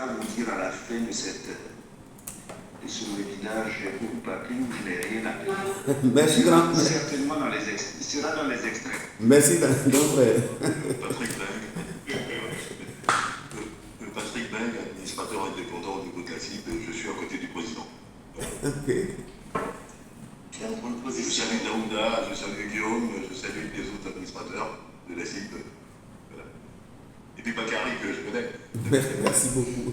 vous dire à la fin de ce webinaire, j'ai beaucoup appris ou je n'ai rien appris. Merci grand. Certainement il sera dans les extraits. Merci grand frère. Patrick Beng, administrateur indépendant au niveau de la CIB, je suis à côté du président. Ok. Je salue Daouda, je salue Guillaume, je salue les autres administrateurs de la CIB. Voilà. Et puis Bakary que je connais. Merci beaucoup.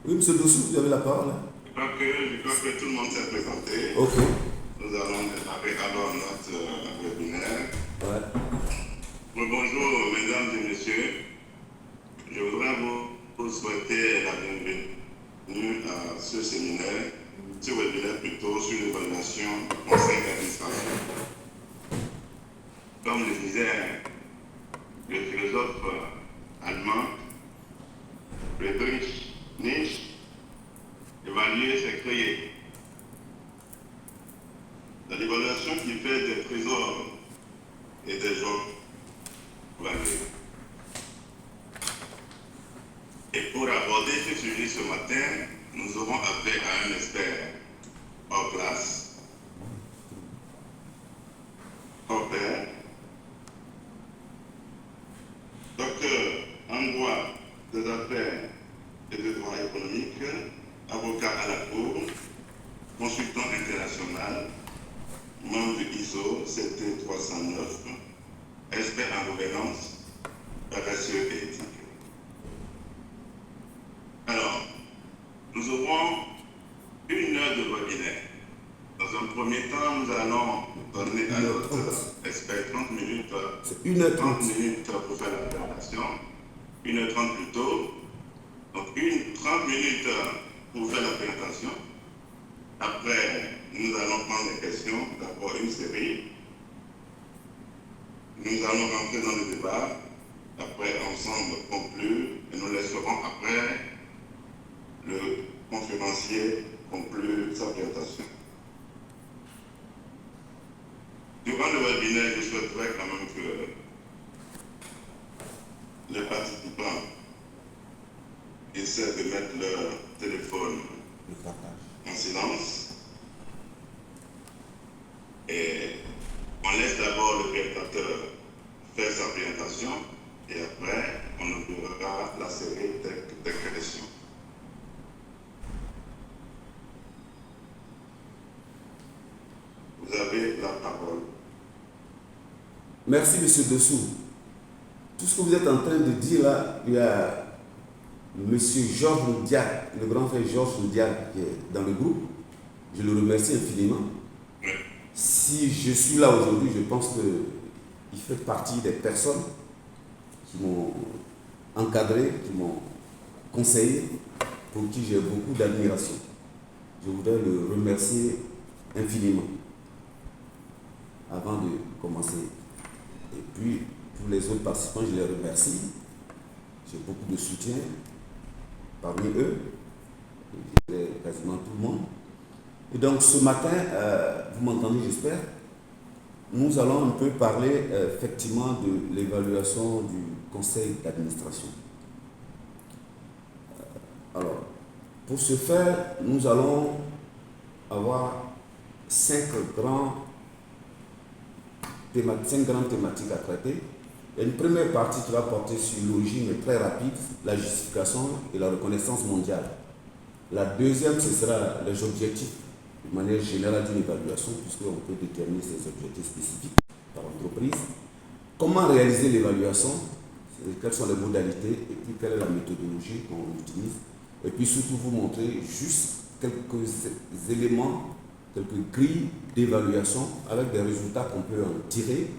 Oui, monsieur Dossou, vous avez la parole. Je crois que tout le monde s'est présenté. Ok. Nous allons démarrer alors notre webinaire. Ouais. Bonjour mesdames et messieurs. Je voudrais vous souhaiter la bienvenue à ce séminaire, ce webinaire plutôt sur l'évaluation du conseil d'administration. Comme le disait le philosophe allemand Friedrich Nietzsche, évaluer, c'est créer. La l'évaluation qui fait des trésors et des hommes évalués. Et pour aborder ce sujet ce matin, nous aurons affaire à un expert hors classe, hors pair, docteur en droit des affaires et de droit économique, avocat à la Cour, consultant international, membre de ISO 7309, expert en gouvernance, RSE et éthique. Alors, nous aurons 1 heure de webinaire. Dans un premier temps, nous allons donner à notre expert 30 minutes, 30 minutes pour faire la présentation, 1h30 plus tôt. Donc 30 minutes pour faire la présentation. Après, nous allons prendre les questions, d'abord une série. Nous allons rentrer dans le débat. Après, ensemble, conclure. Et nous laisserons après le conférencier conclure sa présentation. Durant le webinaire, je souhaiterais quand même que les participants essaient de mettre leur téléphone en silence. Et on laisse d'abord le présentateur faire sa présentation et après on ouvrira la série des questions. Vous avez la parole. Merci, monsieur Dessous. Tout ce que vous êtes en train de dire là, il y a monsieur Georges Ndiaye, le grand frère Georges Ndiaye qui est dans le groupe. Je le remercie infiniment. Si je suis là aujourd'hui, je pense qu'il fait partie des personnes qui m'ont encadré, qui m'ont conseillé, pour qui j'ai beaucoup d'admiration. Je voudrais le remercier infiniment avant de commencer. Et puis, pour les autres participants, je les remercie. J'ai beaucoup de soutien parmi eux, je dirais quasiment tout le monde. Et donc, ce matin, vous m'entendez, j'espère, nous allons un peu parler effectivement de l'évaluation du conseil d'administration. Alors, pour ce faire, nous allons avoir 5 grandes thématiques à traiter. Il y a une première partie qui va porter sur l'origine, mais très rapide, la justification et la reconnaissance mondiale. La deuxième, ce sera les objectifs de manière générale d'une évaluation, puisqu'on peut déterminer ces objectifs spécifiques par entreprise. Comment réaliser l'évaluation, quelles sont les modalités, et puis quelle est la méthodologie qu'on utilise. Et puis surtout vous montrer juste quelques éléments, quelques grilles d'évaluation avec des résultats qu'on peut en tirer,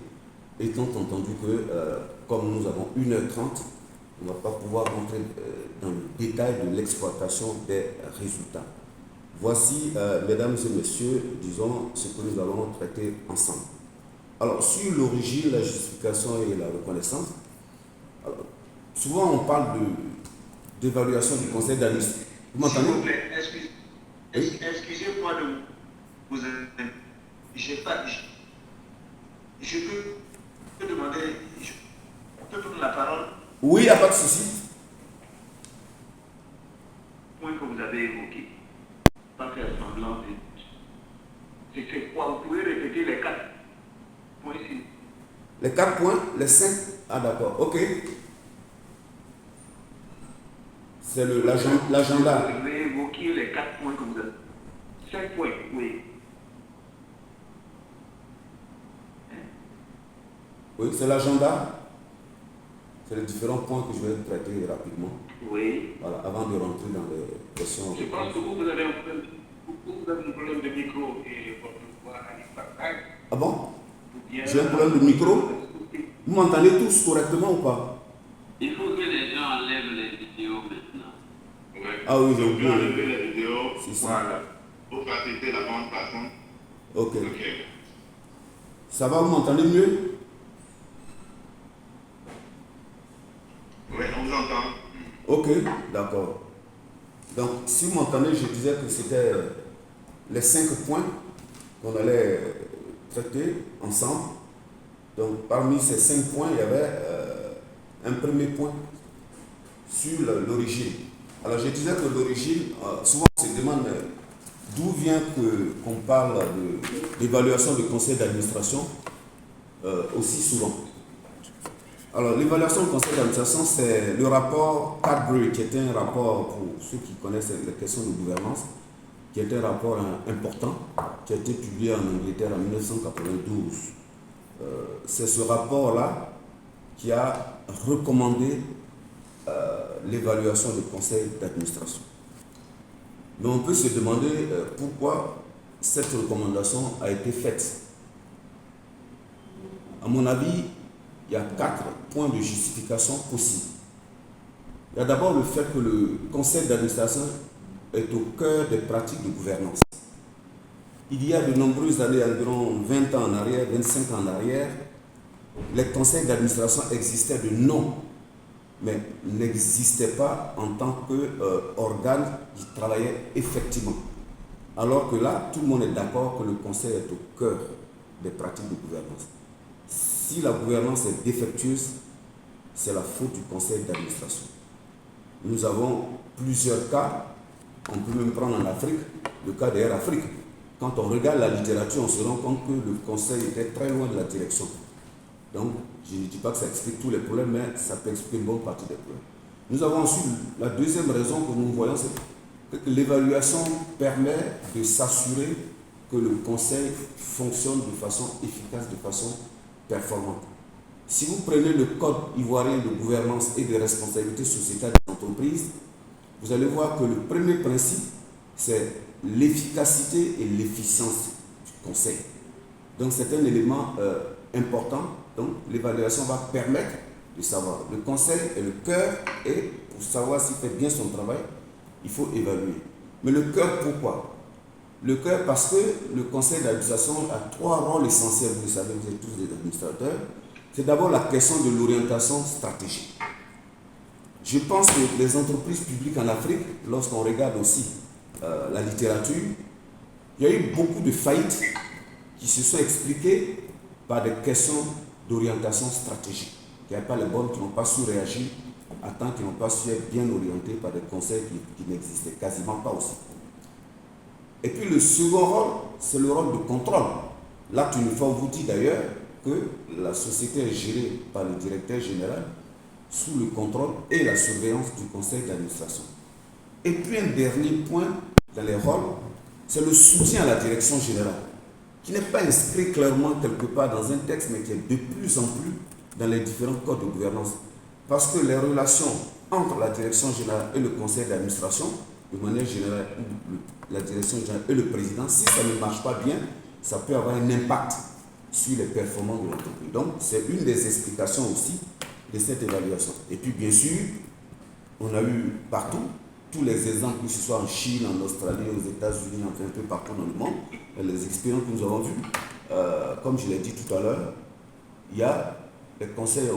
étant entendu que, comme nous avons 1h30, on ne va pas pouvoir rentrer dans le détail de l'exploitation des résultats. Voici, mesdames et messieurs, disons, ce que nous allons traiter ensemble. Alors, sur l'origine, la justification et la reconnaissance, alors, souvent on parle d'évaluation du conseil d'administration. Vous m'entendez? S'il vous plaît, excusez-moi de vous... Je peux demander... Je peux prendre la parole. Oui, il n'y a pas de souci. Point que vous avez évoqué. Pas faire semblant de. C'est quoi? Vous pouvez répéter les 4 points ici. Les 4 points, les 5. Ah d'accord, ok. C'est l'agenda. Vous avez évoqué les 4 points que vous avez. 5 points, oui. Oui, c'est l'agenda. C'est les différents points que je vais traiter rapidement. Oui. Voilà, avant de rentrer dans les questions. Je pense que vous avez un problème de micro et votre voix n'est pas claire. Ah bon? J'ai un problème de micro? Vous m'entendez tous correctement ou pas? Il faut que les gens enlèvent les vidéos maintenant. Ouais. Ah oui, j'ai Donc, oublié. enlever les vidéos. C'est ça. Voilà. Pour faciliter la bande passante. Ok. Ok. Ça va, vous m'entendez mieux? Oui, on vous entend. Ok, d'accord. Donc, si vous m'entendez, je disais que c'était les 5 points qu'on allait traiter ensemble. Donc, parmi ces 5 points, il y avait un premier point sur l'origine. Alors, je disais que l'origine, souvent on se demande d'où vient qu'on parle d'évaluation du conseil d'administration aussi souvent. Alors, l'évaluation du conseil d'administration, c'est le rapport Cadbury, qui était un rapport, pour ceux qui connaissent les questions de gouvernance, qui était un rapport important, qui a été publié en Angleterre en 1992. C'est ce rapport-là qui a recommandé l'évaluation du conseil d'administration. Mais on peut se demander pourquoi cette recommandation a été faite. À mon avis, il y a 4 points de justification possibles. Il y a d'abord le fait que le conseil d'administration est au cœur des pratiques de gouvernance. Il y a de nombreuses années, environ 20 ans en arrière, 25 ans en arrière, les conseils d'administration existaient de nom, mais n'existaient pas en tant qu'organe qui travaillait effectivement. Alors que là, tout le monde est d'accord que le conseil est au cœur des pratiques de gouvernance. Si la gouvernance est défectueuse, c'est la faute du conseil d'administration. Nous avons plusieurs cas, on peut même prendre en Afrique, le cas d'Air Afrique. Quand on regarde la littérature, on se rend compte que le conseil était très loin de la direction. Donc, je ne dis pas que ça explique tous les problèmes, mais ça peut expliquer une bonne partie des problèmes. Nous avons ensuite, la deuxième raison que nous voyons, c'est que l'évaluation permet de s'assurer que le conseil fonctionne de façon efficace, de façon performante. Si vous prenez le code ivoirien de gouvernance et de responsabilité sociétale des entreprises, vous allez voir que le premier principe, c'est l'efficacité et l'efficience du conseil. Donc c'est un élément important. Donc l'évaluation va permettre de savoir. Le conseil est le cœur et pour savoir s'il fait bien son travail, il faut évaluer. Mais le cœur, pourquoi? Le cœur parce que le conseil d'administration a 3 rôles essentiels, vous le savez, vous êtes tous des administrateurs. C'est d'abord la question de l'orientation stratégique. Je pense que les entreprises publiques en Afrique, lorsqu'on regarde aussi la littérature, il y a eu beaucoup de faillites qui se sont expliquées par des questions d'orientation stratégique, qui n'avaient pas les bonnes, qui n'ont pas su réagir à temps, qui n'ont pas su être bien orientés par des conseils qui n'existaient quasiment pas aussi. Et puis le second rôle, c'est le rôle de contrôle. L'acte uniforme vous dit d'ailleurs que la société est gérée par le directeur général sous le contrôle et la surveillance du conseil d'administration. Et puis un dernier point dans les rôles, c'est le soutien à la direction générale, qui n'est pas inscrit clairement quelque part dans un texte, mais qui est de plus en plus dans les différents codes de gouvernance. Parce que les relations entre la direction générale et le conseil d'administration, de manière générale, la direction générale et le président, si ça ne marche pas bien, ça peut avoir un impact sur les performances de l'entreprise. Donc, c'est une des explications aussi de cette évaluation. Et puis, bien sûr, on a eu partout tous les exemples, que ce soit en Chine, en Australie, aux États-Unis, enfin un peu partout dans le monde, les expériences que nous avons vues. Comme je l'ai dit tout à l'heure, il y a les conseils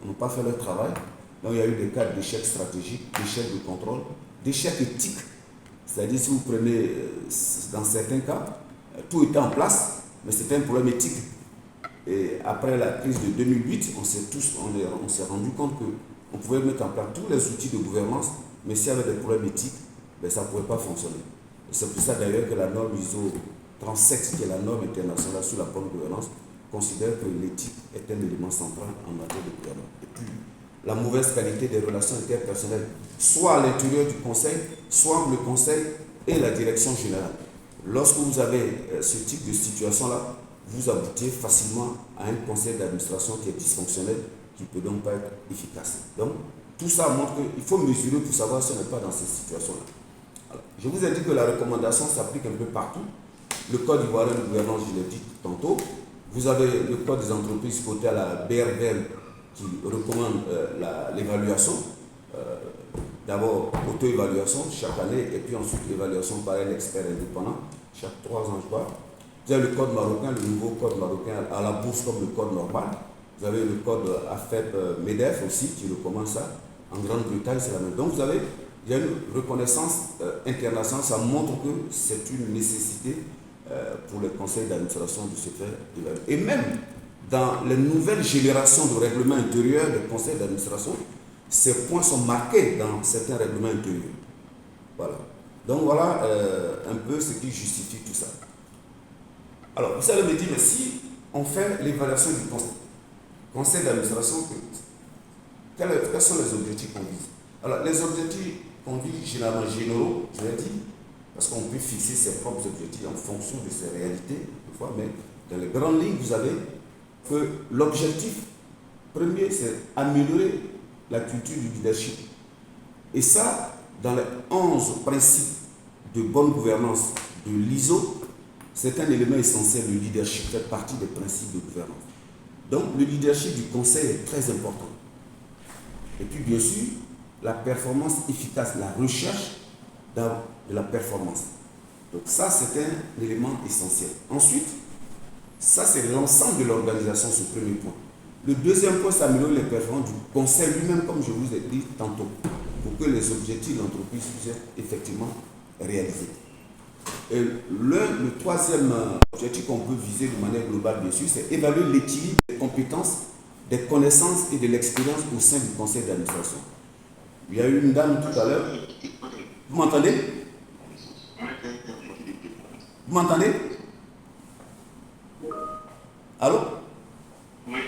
n'ont pas fait leur travail. Donc, il y a eu des cas d'échecs stratégiques, d'échecs de contrôle, d'échecs éthiques. C'est-à-dire, si vous prenez, dans certains cas, tout était en place, mais c'était un problème éthique. Et après la crise de 2008, on s'est rendu compte qu'on pouvait mettre en place tous les outils de gouvernance, mais s'il y avait des problèmes éthiques, ben, ça ne pouvait pas fonctionner. Et c'est pour ça d'ailleurs que la norme ISO 37, qui est la norme internationale sur la bonne gouvernance, considère que l'éthique est un élément central en matière de gouvernance. Et puis, la mauvaise qualité des relations interpersonnelles, soit à l'intérieur du conseil, soit entre le conseil et la direction générale. Lorsque vous avez ce type de situation-là, vous aboutissez facilement à un conseil d'administration qui est dysfonctionnel, qui ne peut donc pas être efficace. Donc, tout ça montre qu'il faut mesurer pour savoir si on n'est pas dans ces situations-là. Je vous ai dit que la recommandation s'applique un peu partout. Le Code ivoirien de gouvernance, je l'ai dit tantôt. Vous avez le Code des entreprises côté à la BRVM qui recommande l'évaluation. D'abord, auto-évaluation chaque année, et puis ensuite l'évaluation par un expert indépendant, chaque 3 ans, je crois. Vous avez le code marocain, le nouveau code marocain à la bourse comme le code normal. Vous avez le code AFEP-MEDEF aussi qui recommande ça. En Grande-Bretagne, c'est la même. Donc, il y a une reconnaissance internationale. Ça montre que c'est une nécessité pour les conseils d'administration de se faire évaluer. Et même dans les nouvelles générations de règlements intérieurs des conseils d'administration, ces points sont marqués dans certains règlements intérieurs. Voilà. Donc, voilà un peu ce qui justifie tout ça. Alors, vous allez me dire, mais si on fait l'évaluation du conseil d'administration, quels sont les objectifs qu'on vise? Alors, les objectifs qu'on vise généralement généraux, je l'ai dit, parce qu'on peut fixer ses propres objectifs en fonction de ses réalités, des fois, mais dans les grandes lignes, vous avez que l'objectif premier, c'est améliorer la culture du leadership. Et ça, dans les 11 principes de bonne gouvernance de l'ISO, c'est un élément essentiel, le leadership fait partie des principes de gouvernance. Donc, le leadership du conseil est très important. Et puis, bien sûr, la performance efficace, la recherche de la performance. Donc, ça, c'est un élément essentiel. Ensuite, ça, c'est l'ensemble de l'organisation, ce premier point. Le deuxième point, c'est améliorer les performances du conseil lui-même, comme je vous ai dit tantôt, pour que les objectifs de l'entreprise puissent être effectivement réalisés. Et le troisième objectif qu'on peut viser de manière globale, bien sûr, c'est évaluer l'équilibre des compétences, des connaissances et de l'expérience au sein du conseil d'administration. Il y a eu une dame tout à l'heure. Vous m'entendez? Vous m'entendez? Allô? Oui,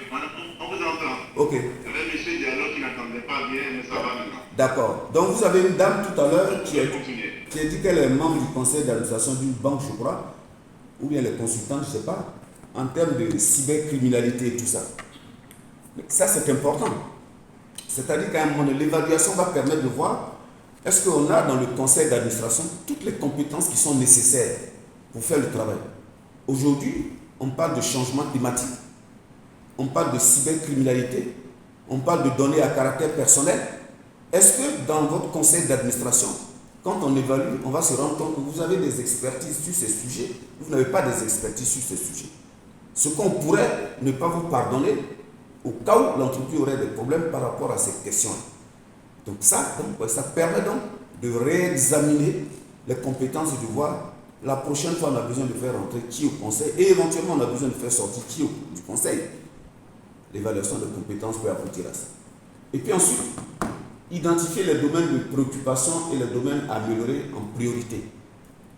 on vous entend. Ok. Il y avait M. Diallo qui n'entendait pas bien, mais ça va maintenant. D'accord. Donc vous avez une dame tout à l'heure qui a dit qu'elle est membre du conseil d'administration d'une banque, je crois, ou bien elle est consultante, je ne sais pas, en termes de cybercriminalité et tout ça. Mais ça, c'est important. C'est-à-dire qu'à un moment donné, l'évaluation va permettre de voir est-ce qu'on a dans le conseil d'administration toutes les compétences qui sont nécessaires pour faire le travail. Aujourd'hui, on parle de changement climatique, on parle de cybercriminalité, on parle de données à caractère personnel. Est-ce que dans votre conseil d'administration, quand on évalue, on va se rendre compte que vous avez des expertises sur ces sujets, vous n'avez pas des expertises sur ces sujets. Ce qu'on pourrait ne pas vous pardonner au cas où l'entreprise aurait des problèmes par rapport à ces questions. Donc ça permet donc de réexaminer les compétences et de voir la prochaine fois on a besoin de faire rentrer qui au conseil et éventuellement on a besoin de faire sortir qui du conseil. L'évaluation de compétences peut aboutir à ça. Et puis ensuite, identifier les domaines de préoccupation et les domaines à améliorer en priorité.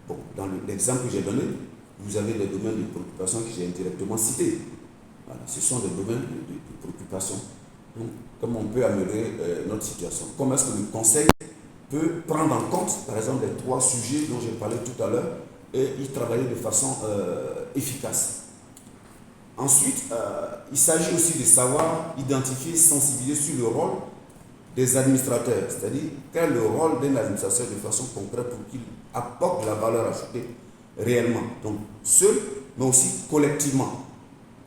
Bon, dans l'exemple que j'ai donné, vous avez les domaines de préoccupation que j'ai indirectement cités. Voilà, ce sont des domaines de préoccupation. Donc, comment on peut améliorer notre situation? Comment est-ce que le conseil peut prendre en compte, par exemple, les 3 sujets dont j'ai parlé tout à l'heure et y travailler de façon efficace. Ensuite, il s'agit aussi de savoir identifier, sensibiliser sur le rôle des administrateurs, c'est-à-dire quel est le rôle d'un administrateur de façon concrète pour qu'il apporte de la valeur ajoutée réellement. Donc, seul, mais aussi collectivement.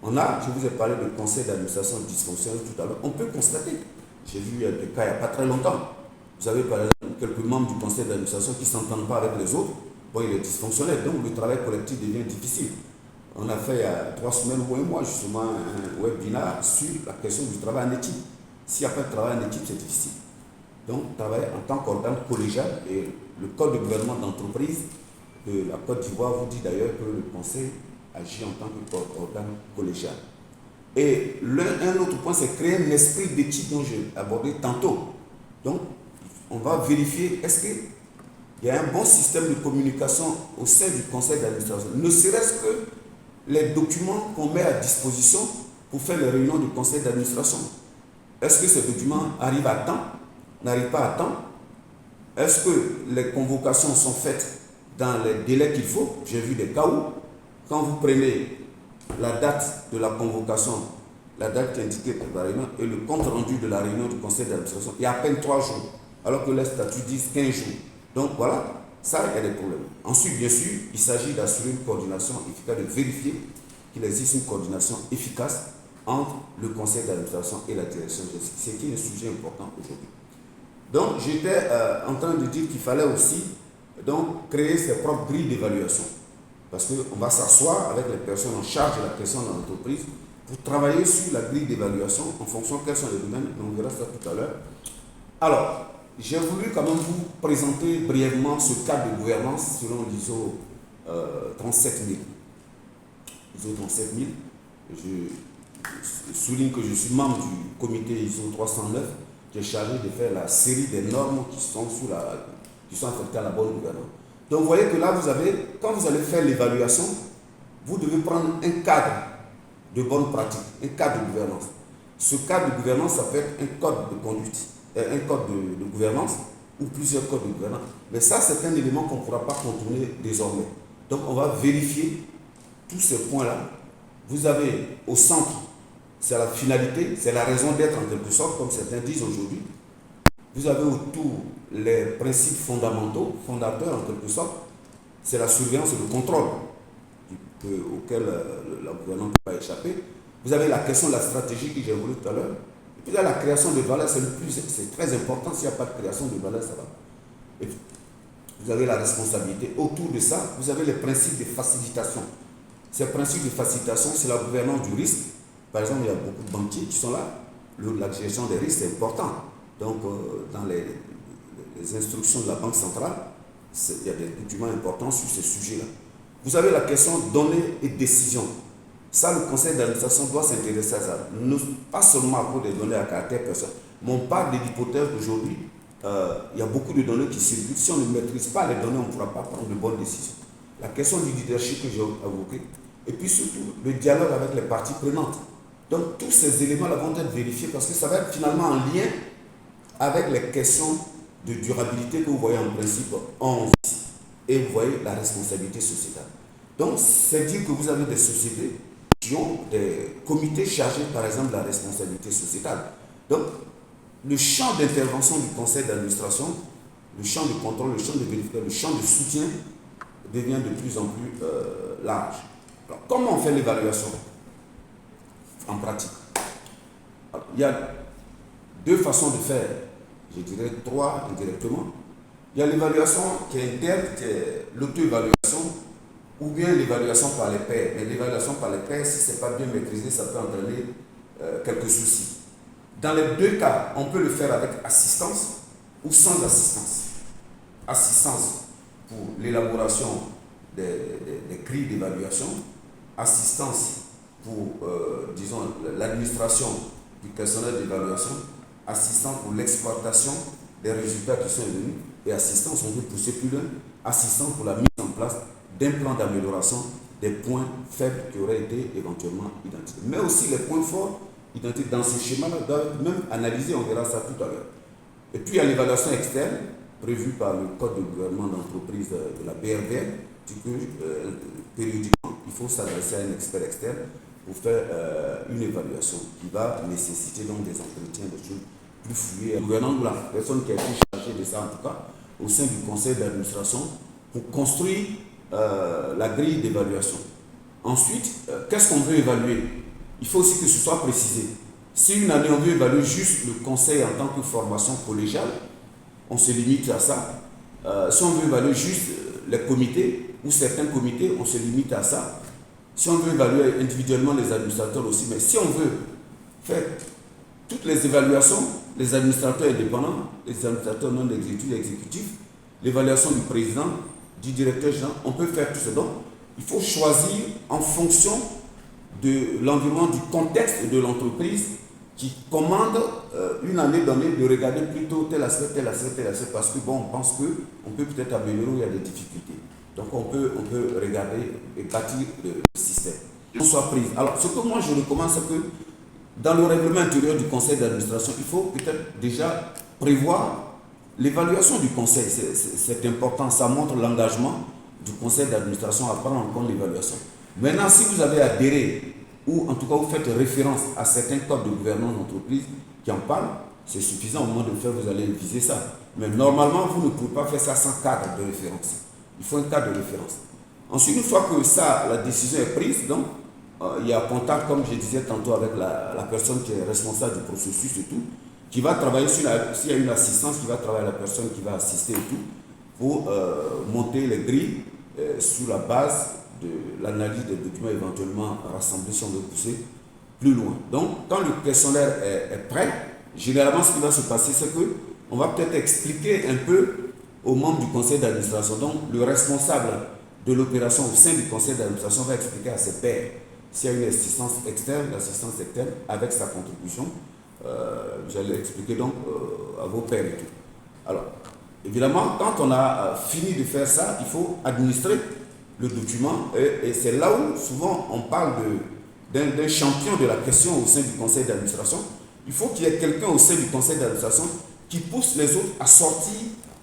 Je vous ai parlé de conseil d'administration dysfonctionnel tout à l'heure. On peut constater, j'ai vu des cas il n'y a pas très longtemps. Vous avez par exemple quelques membres du conseil d'administration qui ne s'entendent pas avec les autres. Bon, il est dysfonctionnel, donc le travail collectif devient difficile. On a fait il y a 3 semaines ou un mois justement un webinaire sur la question du travail en équipe. S'il n'y a pas de travail en équipe, c'est difficile. Donc, travailler en tant qu'organe collégial, et le code de gouvernement d'entreprise de la Côte d'Ivoire vous dit d'ailleurs que le conseil agit en tant qu'organe collégial. Et un autre point, c'est créer un esprit d'éthique dont j'ai abordé tantôt. Donc, on va vérifier est-ce qu'il y a un bon système de communication au sein du conseil d'administration. Ne serait-ce que les documents qu'on met à disposition pour faire les réunions du conseil d'administration. Est-ce que ces documents arrivent à temps, n'arrivent pas à temps? Est-ce que les convocations sont faites dans les délais qu'il faut? J'ai vu des cas où, quand vous prenez la date de la convocation, la date qui est indiquée pour la réunion et le compte rendu de la réunion du conseil d'administration, il y a à peine 3 jours, alors que les statuts disent 15 jours. Donc voilà, ça, il y a des problèmes. Ensuite, bien sûr, il s'agit d'assurer une coordination efficace, de vérifier qu'il existe une coordination efficace entre le conseil d'administration et la direction de justice, ce qui est un sujet important aujourd'hui. Donc, j'étais en train de dire qu'il fallait aussi donc, créer ses propres grilles d'évaluation. Parce qu'on va s'asseoir avec les personnes en charge de la question de l'entreprise pour travailler sur la grille d'évaluation en fonction de quels sont les domaines. On verra ça tout à l'heure. Alors, j'ai voulu quand même vous présenter brièvement ce cadre de gouvernance selon l'ISO 37000. ISO 37000, je souligne que je suis membre du comité ISO 309 qui est chargé de faire la série des normes qui sont affectées à la bonne gouvernance. Donc vous voyez que là, quand vous allez faire l'évaluation, vous devez prendre un cadre de bonne pratique, un cadre de gouvernance. Ce cadre de gouvernance, ça peut être un code de conduite, un code de gouvernance ou plusieurs codes de gouvernance. Mais ça, c'est un élément qu'on ne pourra pas contourner désormais. Donc on va vérifier tous ces points-là. Vous avez au centre, c'est la finalité, c'est la raison d'être en quelque sorte, comme certains disent aujourd'hui. Vous avez autour les principes fondamentaux, fondateurs en quelque sorte, c'est la surveillance et le contrôle auquel la gouvernance ne peut pas échapper. Vous avez la question de la stratégie que j'ai évoquée tout à l'heure. Et puis il y a la création de valeur, c'est très important. S'il n'y a pas de création de valeur, ça va. Et puis, vous avez la responsabilité. Autour de ça, vous avez les principes de facilitation. Ces principes de facilitation, c'est la gouvernance du risque. Par exemple, il y a beaucoup de banquiers qui sont là. La gestion des risques, c'est important. Donc, dans les instructions de la Banque centrale, il y a des documents importants sur ces sujets-là. Vous avez la question données et décisions. Ça, le conseil d'administration doit s'intéresser à ça. Pas seulement à cause des données à caractère personnel, mais on parle de l'hypothèse d'aujourd'hui. Il y a beaucoup de données qui circulent. Si on ne maîtrise pas les données, on ne pourra pas prendre de bonnes décisions. La question du leadership que j'ai évoqué. Et puis surtout, le dialogue avec les parties prenantes. Donc, tous ces éléments-là vont être vérifiés parce que ça va être finalement en lien avec les questions de durabilité que vous voyez en principe 11. Et vous voyez la responsabilité sociétale. Donc, c'est dire que vous avez des sociétés qui ont des comités chargés, par exemple, de la responsabilité sociétale. Donc, le champ d'intervention du conseil d'administration, le champ de contrôle, le champ de vérification, le champ de soutien devient de plus en plus large. Alors, comment on fait l'évaluation en pratique? Alors, il y a deux façons de faire, je dirais 3 indirectement. Il y a l'évaluation qui est interne, qui est l'auto-évaluation, ou bien l'évaluation par les pairs. Mais l'évaluation par les pairs, si ce n'est pas bien maîtrisé, ça peut entraîner quelques soucis. Dans les deux cas, on peut le faire avec assistance ou sans assistance. Assistance pour l'élaboration des grilles d'évaluation, assistance pour, disons, l'administration du personnel d'évaluation, assistance pour l'exploitation des résultats qui sont venus, et assistance, on peut pousser plus loin, assistance pour la mise en place d'un plan d'amélioration des points faibles qui auraient été éventuellement identifiés. Mais aussi les points forts identifiés dans ce schéma-là doivent même analyser, on verra ça tout à l'heure. Et puis il y a l'évaluation externe, prévue par le Code de gouvernement d'entreprise de la BRVM, que périodiquement, il faut s'adresser à un expert externe pour faire une évaluation qui va nécessiter donc des entretiens, des choses plus fluides. Le gouvernement ou la personne qui a été chargée de ça, en tout cas, au sein du conseil d'administration, pour construire la grille d'évaluation. Ensuite, qu'est-ce qu'on veut évaluer? Il faut aussi que ce soit précisé. Si une année, on veut évaluer juste le conseil en tant que formation collégiale, on se limite à ça. Si on veut évaluer juste les comités ou certains comités, on se limite à ça. Si on veut évaluer individuellement les administrateurs aussi, mais si on veut faire toutes les évaluations, les administrateurs indépendants, les administrateurs non exécutifs, l'évaluation du président, du directeur général, on peut faire tout ça. Donc, il faut choisir en fonction de l'environnement, du contexte de l'entreprise qui commande une année donnée de regarder plutôt tel aspect, tel aspect, tel aspect, parce que bon, on pense qu'on peut peut-être améliorer où il y a des difficultés. Donc on peut regarder et bâtir le système. On soit prise. Alors ce que moi je recommande, c'est que dans le règlement intérieur du conseil d'administration, il faut peut-être déjà prévoir l'évaluation du conseil. C'est important, ça montre l'engagement du conseil d'administration à prendre en compte l'évaluation. Maintenant, si vous avez adhéré, ou en tout cas vous faites référence à certains codes de gouvernance d'entreprise qui en parlent, c'est suffisant. Au moment de le faire, vous allez viser ça. Mais normalement, vous ne pouvez pas faire ça sans cadre de référence. Il faut un cadre de référence. Ensuite, une fois que ça, la décision est prise, donc, il y a contact, comme je disais tantôt, avec la personne qui est responsable du processus et tout, qui va travailler s'il y a une assistance, qui va travailler la personne qui va assister et tout, pour monter les grilles sur la base de l'analyse des documents éventuellement rassemblés si on veut pousser plus loin. Donc, quand le questionnaire est prêt, généralement, ce qui va se passer, c'est qu'on va peut-être expliquer un peu aux membres du conseil d'administration. Donc, le responsable de l'opération au sein du conseil d'administration va expliquer à ses pairs s'il y a une assistance externe, l'assistance externe avec sa contribution. J'allais expliquer donc à vos pairs et tout. Alors, évidemment, quand on a fini de faire ça, il faut administrer le document et c'est là où souvent on parle d'un champion de la question au sein du conseil d'administration. Il faut qu'il y ait quelqu'un au sein du conseil d'administration qui pousse les autres à sortir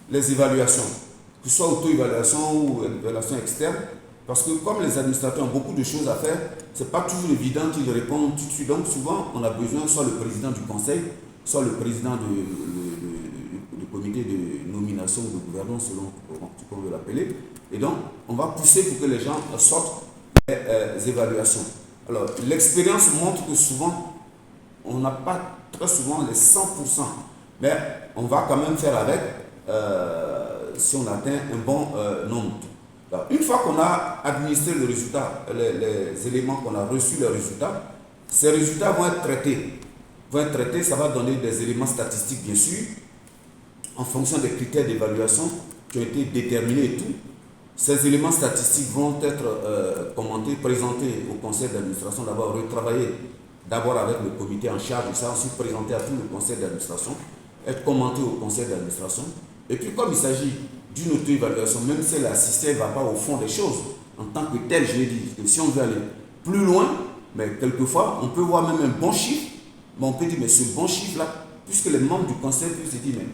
les évaluations, que ce soit auto-évaluation ou évaluation externe, parce que comme les administrateurs ont beaucoup de choses à faire, ce n'est pas toujours évident qu'ils répondent tout de suite. Donc souvent, on a besoin soit le président du conseil, soit le président du comité de nomination ou de gouvernance, selon ce qu'on veut l'appeler. Et donc, on va pousser pour que les gens sortent les évaluations. Alors, l'expérience montre que souvent, on n'a pas très souvent les 100%, mais on va quand même faire avec si on atteint un bon nombre. Alors, une fois qu'on a administré le résultat, les éléments qu'on a reçus, les résultats, ces résultats vont être traités. Ça va donner des éléments statistiques, bien sûr, en fonction des critères d'évaluation qui ont été déterminés et tout. Ces éléments statistiques vont être commentés, présentés au conseil d'administration, d'abord retravaillés d'abord avec le comité en charge de ça, ensuite présentés à tout le conseil d'administration, être commentés au conseil d'administration. Et puis comme il s'agit d'une auto-évaluation, même si l'assisté ne va pas au fond des choses, en tant que tel, je l'ai dit, que si on veut aller plus loin, mais quelquefois, on peut voir même un bon chiffre, mais on peut dire, mais ce bon chiffre-là, puisque les membres du conseil peuvent se dire, mais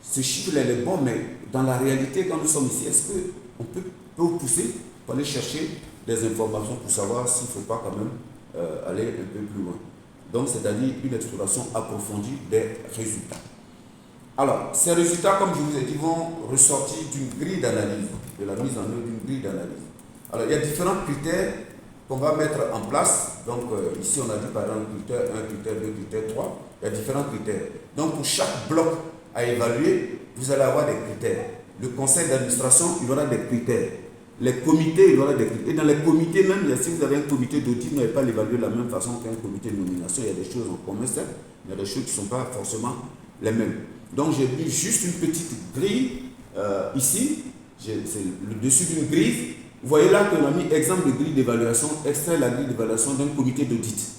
ce chiffre-là, il est bon, mais dans la réalité, quand nous sommes ici, est-ce qu'on peut vous pousser pour aller chercher des informations pour savoir s'il ne faut pas quand même aller un peu plus loin. Donc, c'est-à-dire une exploration approfondie des résultats. Alors, ces résultats, comme je vous ai dit, vont ressortir d'une grille d'analyse, de la mise en œuvre d'une grille d'analyse. Alors, il y a différents critères qu'on va mettre en place. Donc, ici, on a dit par exemple critère 1, critère 2, critère 3. Il y a différents critères. Donc, pour chaque bloc à évaluer, vous allez avoir des critères. Le conseil d'administration, il aura des critères. Les comités, il aura des critères. Et dans les comités même, si vous avez un comité d'audit, vous n'allez pas l'évaluer de la même façon qu'un comité de nomination. Il y a des choses en commun, certes, mais il y a des choses qui ne sont pas forcément les mêmes. Donc j'ai mis juste une petite grille ici, c'est le dessus d'une grille. Vous voyez là qu'on a mis exemple de grille d'évaluation, extrait la grille d'évaluation d'un comité d'audit.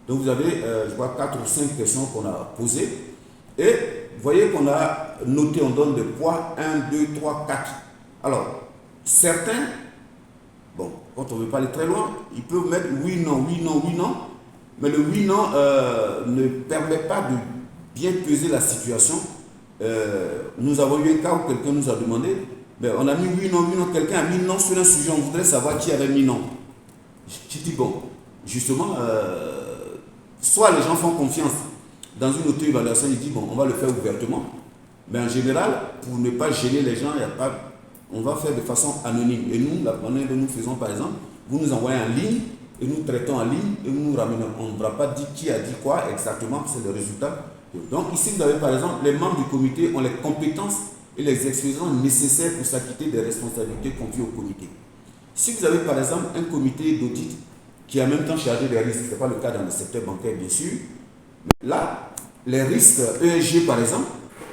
Donc vous avez, je crois, 4 ou 5 questions qu'on a posées. Et vous voyez qu'on a noté, on donne des poids 1, 2, 3, 4. Alors, certains, bon, quand on ne veut pas aller très loin, ils peuvent mettre oui, non, oui, non, oui, non. Mais le oui, non ne permet pas de bien peser la situation. Nous avons eu un cas où quelqu'un nous a demandé, mais on a mis oui, non, quelqu'un a mis non sur un sujet, on voudrait savoir qui avait mis non. J'ai dit bon, justement, soit les gens font confiance dans une auto-évaluation, ils disent bon, on va le faire ouvertement, mais en général, pour ne pas gêner les gens, on va faire de façon anonyme. Et nous, la manière dont nous faisons par exemple, vous nous envoyez en ligne, et nous traitons en ligne, et nous ramenons. On ne va pas dire qui a dit quoi exactement, c'est le résultat. Donc ici, vous avez par exemple, les membres du comité ont les compétences et les expériences nécessaires pour s'acquitter des responsabilités confiées au comité. Si vous avez par exemple un comité d'audit qui est en même temps chargé des risques, ce n'est pas le cas dans le secteur bancaire bien sûr, mais là, les risques ESG par exemple,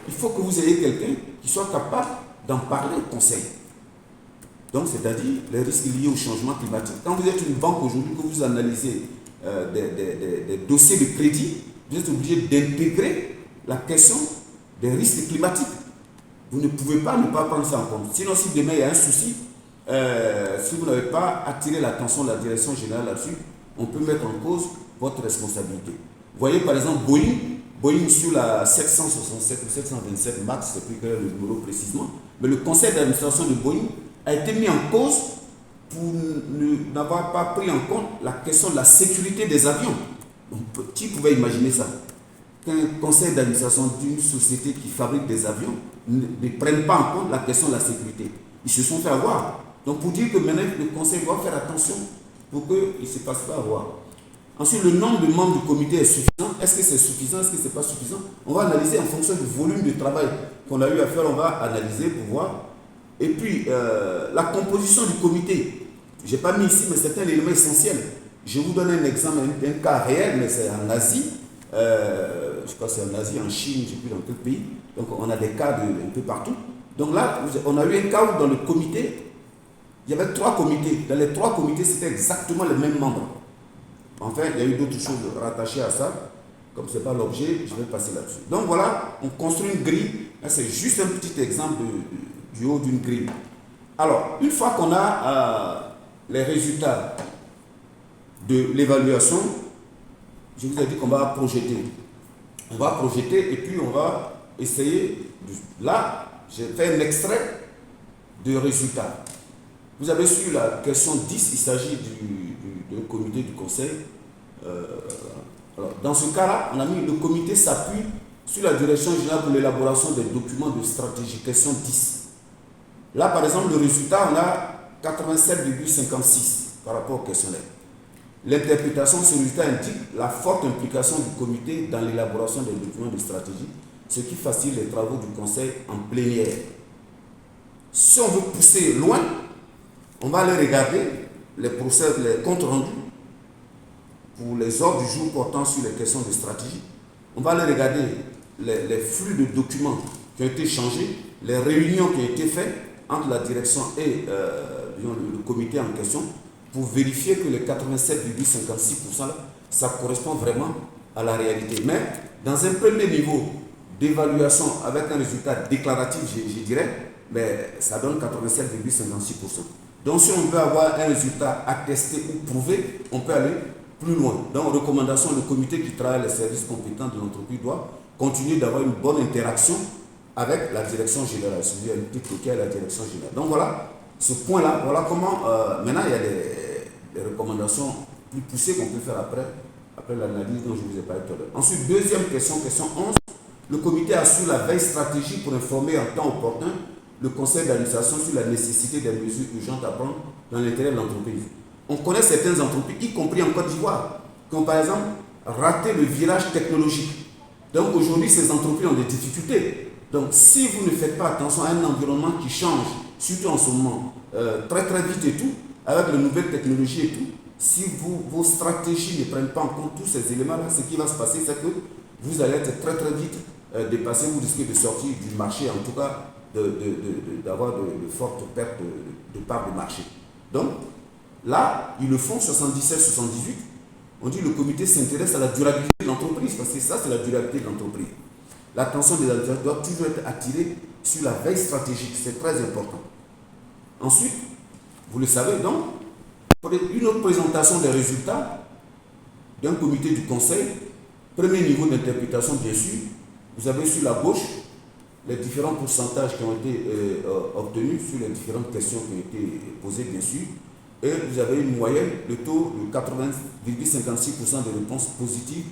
il faut que vous ayez quelqu'un qui soit capable d'en parler au conseil. Donc, c'est-à-dire les risques liés au changement climatique. Quand vous êtes une banque aujourd'hui, que vous analysez des dossiers de crédit, vous êtes obligé d'intégrer la question des risques climatiques. Vous ne pouvez pas ne pas prendre ça en compte. Sinon, si demain il y a un souci, si vous n'avez pas attiré l'attention de la direction générale là-dessus, on peut mettre en cause votre responsabilité. Vous voyez par exemple Boeing sur la 767 ou 727 MAX, je ne sais plus quel est le numéro précisément, mais le conseil d'administration de Boeing a été mis en cause pour n'avoir pas pris en compte la question de la sécurité des avions. Donc, qui pouvait imaginer ça? Qu'un conseil d'administration d'une société qui fabrique des avions ne prenne pas en compte la question de la sécurité. Ils se sont fait avoir. Donc pour dire que maintenant le conseil doit faire attention pour qu'il ne se passe pas avoir. Ensuite, le nombre de membres du comité est suffisant. Est-ce que c'est suffisant? Est-ce que ce n'est pas suffisant? On va analyser en fonction du volume de travail qu'on a eu à faire. On va analyser pour voir. Et puis, la composition du comité. Je n'ai pas mis ici, mais c'est un élément essentiel. Je vous donne un exemple, un cas réel, mais c'est en Asie. Je crois que c'est en Asie, en Chine, je ne sais plus dans quel pays. Donc, on a des cas un peu partout. Donc là, on a eu un cas où dans le comité, il y avait 3 comités. Dans les 3 comités, c'était exactement les mêmes membres. Enfin, il y a eu d'autres choses rattachées à ça. Comme ce n'est pas l'objet, je vais passer là-dessus. Donc voilà, on construit une grille. Là, c'est juste un petit exemple du haut d'une grille. Alors, une fois qu'on a les résultats de l'évaluation, je vous ai dit qu'on va projeter. On va projeter et puis on va essayer. Là, j'ai fait un extrait de résultats. Vous avez su la question 10, il s'agit du comité du conseil. Alors, dans ce cas-là, on a mis le comité s'appuie sur la direction générale pour l'élaboration des documents de stratégie, question 10. Là, par exemple, le résultat, on a 87,56 par rapport au questionnaire. L'interprétation de ce résultat indique la forte implication du comité dans l'élaboration des documents de stratégie, ce qui facilite les travaux du conseil en plénière. Si on veut pousser loin, on va aller regarder les procès, les comptes rendus pour les ordres du jour portant sur les questions de stratégie. On va aller regarder les flux de documents qui ont été changés, les réunions qui ont été faites entre la direction et le comité en question pour vérifier que les 87,56% là, ça correspond vraiment à la réalité. Mais dans un premier niveau d'évaluation avec un résultat déclaratif, je dirais, mais ça donne 87,56%. Donc si on veut avoir un résultat attesté ou prouvé, on peut aller plus loin. Donc recommandation, le comité qui travaille les services compétents de l'entreprise doit continuer d'avoir une bonne interaction avec la direction générale, c'est-à-dire une petite coquille à la direction générale. Donc voilà, ce point-là, voilà comment, maintenant il y a des recommandations plus poussées qu'on peut faire après l'analyse dont je vous ai parlé tout à l'heure. Ensuite, deuxième question, question 11, le comité assure la veille stratégique pour informer en temps opportun le conseil d'administration sur la nécessité des mesures urgentes à prendre dans l'intérêt de l'entreprise. On connaît certaines entreprises, y compris en Côte d'Ivoire, qui ont par exemple raté le virage technologique. Donc aujourd'hui, ces entreprises ont des difficultés. Donc si vous ne faites pas attention à un environnement qui change, surtout en ce moment, très très vite et tout, avec les nouvelles technologies et tout, si vos stratégies ne prennent pas en compte tous ces éléments-là, ce qui va se passer, c'est que vous allez être très très vite dépassé, vous risquez de sortir du marché, en tout cas d'avoir de fortes pertes de parts de marché. Donc, là, ils le font 77-78. On dit que le comité s'intéresse à la durabilité de l'entreprise, parce que ça, c'est la durabilité de l'entreprise. L'attention des administrateurs doit toujours être attirée sur la veille stratégique, c'est très important. Ensuite, vous le savez donc, une autre présentation des résultats d'un comité du conseil, premier niveau d'interprétation bien sûr, vous avez sur la gauche les différents pourcentages qui ont été obtenus sur les différentes questions qui ont été posées bien sûr, et vous avez une moyenne, le taux de 80,56% de réponses positives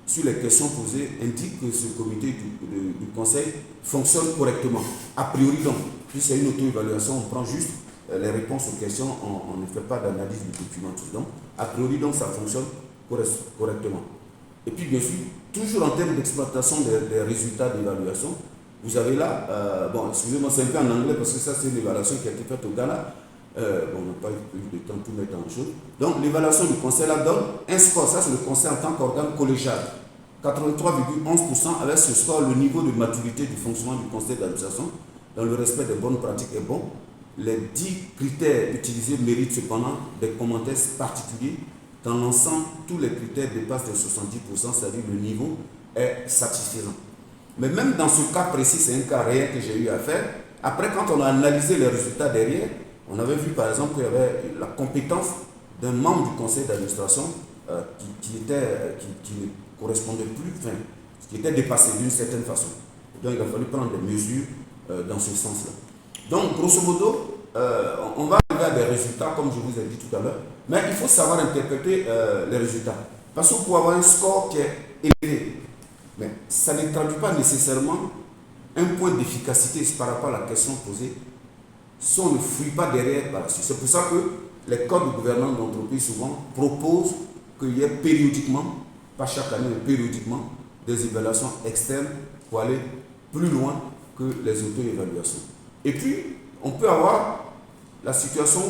sur les questions posées indique que ce comité du conseil fonctionne correctement. A priori donc, puis c'est une auto-évaluation, on prend juste les réponses aux questions, on ne fait pas d'analyse du document. Donc, a priori donc, ça fonctionne correctement. Et puis bien sûr, toujours en termes d'exploitation des résultats d'évaluation, vous avez là, bon, excusez-moi, c'est un peu en anglais parce que ça c'est l'évaluation qui a été faite au Ghana. On n'a pas eu le temps de tout mettre en chose. Donc l'évaluation du conseil là donne un score, ça c'est le conseil en tant qu'organe collégial. 83,11% avec ce score, le niveau de maturité du fonctionnement du conseil d'administration dans le respect des bonnes pratiques est bon. les 10 critères utilisés méritent cependant des commentaires particuliers. Dans l'ensemble, tous les critères dépassent les 70%, c'est-à-dire le niveau est satisfaisant. Mais même dans ce cas précis, c'est un cas réel que j'ai eu à faire. Après, quand on a analysé les résultats derrière, on avait vu par exemple qu'il y avait la compétence d'un membre du conseil d'administration qui ne correspondait plus, enfin, qui était dépassé d'une certaine façon. Donc il a fallu prendre des mesures dans ce sens-là. Donc grosso modo, on va arriver à des résultats comme je vous ai dit tout à l'heure, mais il faut savoir interpréter les résultats. Parce que pour avoir un score qui est élevé, mais ça ne traduit pas nécessairement un point d'efficacité par rapport à la question posée si on ne fouille pas derrière par la suite. C'est pour ça que les codes de gouvernance d'entreprise souvent proposent qu'il y ait périodiquement, pas chaque année, mais périodiquement, des évaluations externes pour aller plus loin que les auto-évaluations. Et puis, on peut avoir la situation,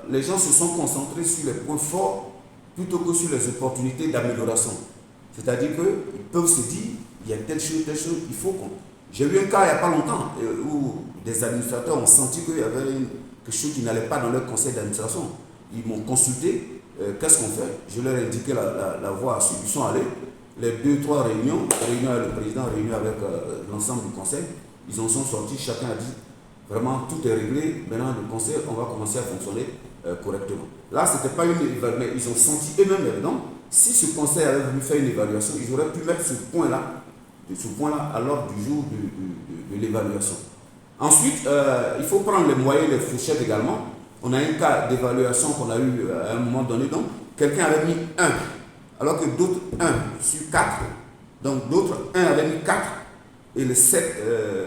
les gens se sont concentrés sur les points forts plutôt que sur les opportunités d'amélioration. C'est-à-dire qu'ils peuvent se dire, il y a telle chose, il faut qu'on... J'ai eu un cas il n'y a pas longtemps où des administrateurs ont senti qu'il y avait quelque chose qui n'allait pas dans leur conseil d'administration. Ils m'ont consulté, qu'est-ce qu'on fait? Je leur ai indiqué la voie à suivre. Ils sont allés, les 2-3 réunions avec le président, réunion avec l'ensemble du conseil, ils en sont sortis, chacun a dit, vraiment tout est réglé, maintenant le conseil, on va commencer à fonctionner correctement. Là, ce n'était pas une évaluation, mais ils ont senti eux-mêmes, donc, si ce conseil avait voulu faire une évaluation, ils auraient pu mettre ce point-là à l'ordre du jour de l'évaluation. Ensuite, il faut prendre les moyens, les fourchettes également. On a un cas d'évaluation qu'on a eu à un moment donné, donc quelqu'un avait mis 1, alors que d'autres 1 sur 4, donc d'autres 1 avaient mis 4, et les 7,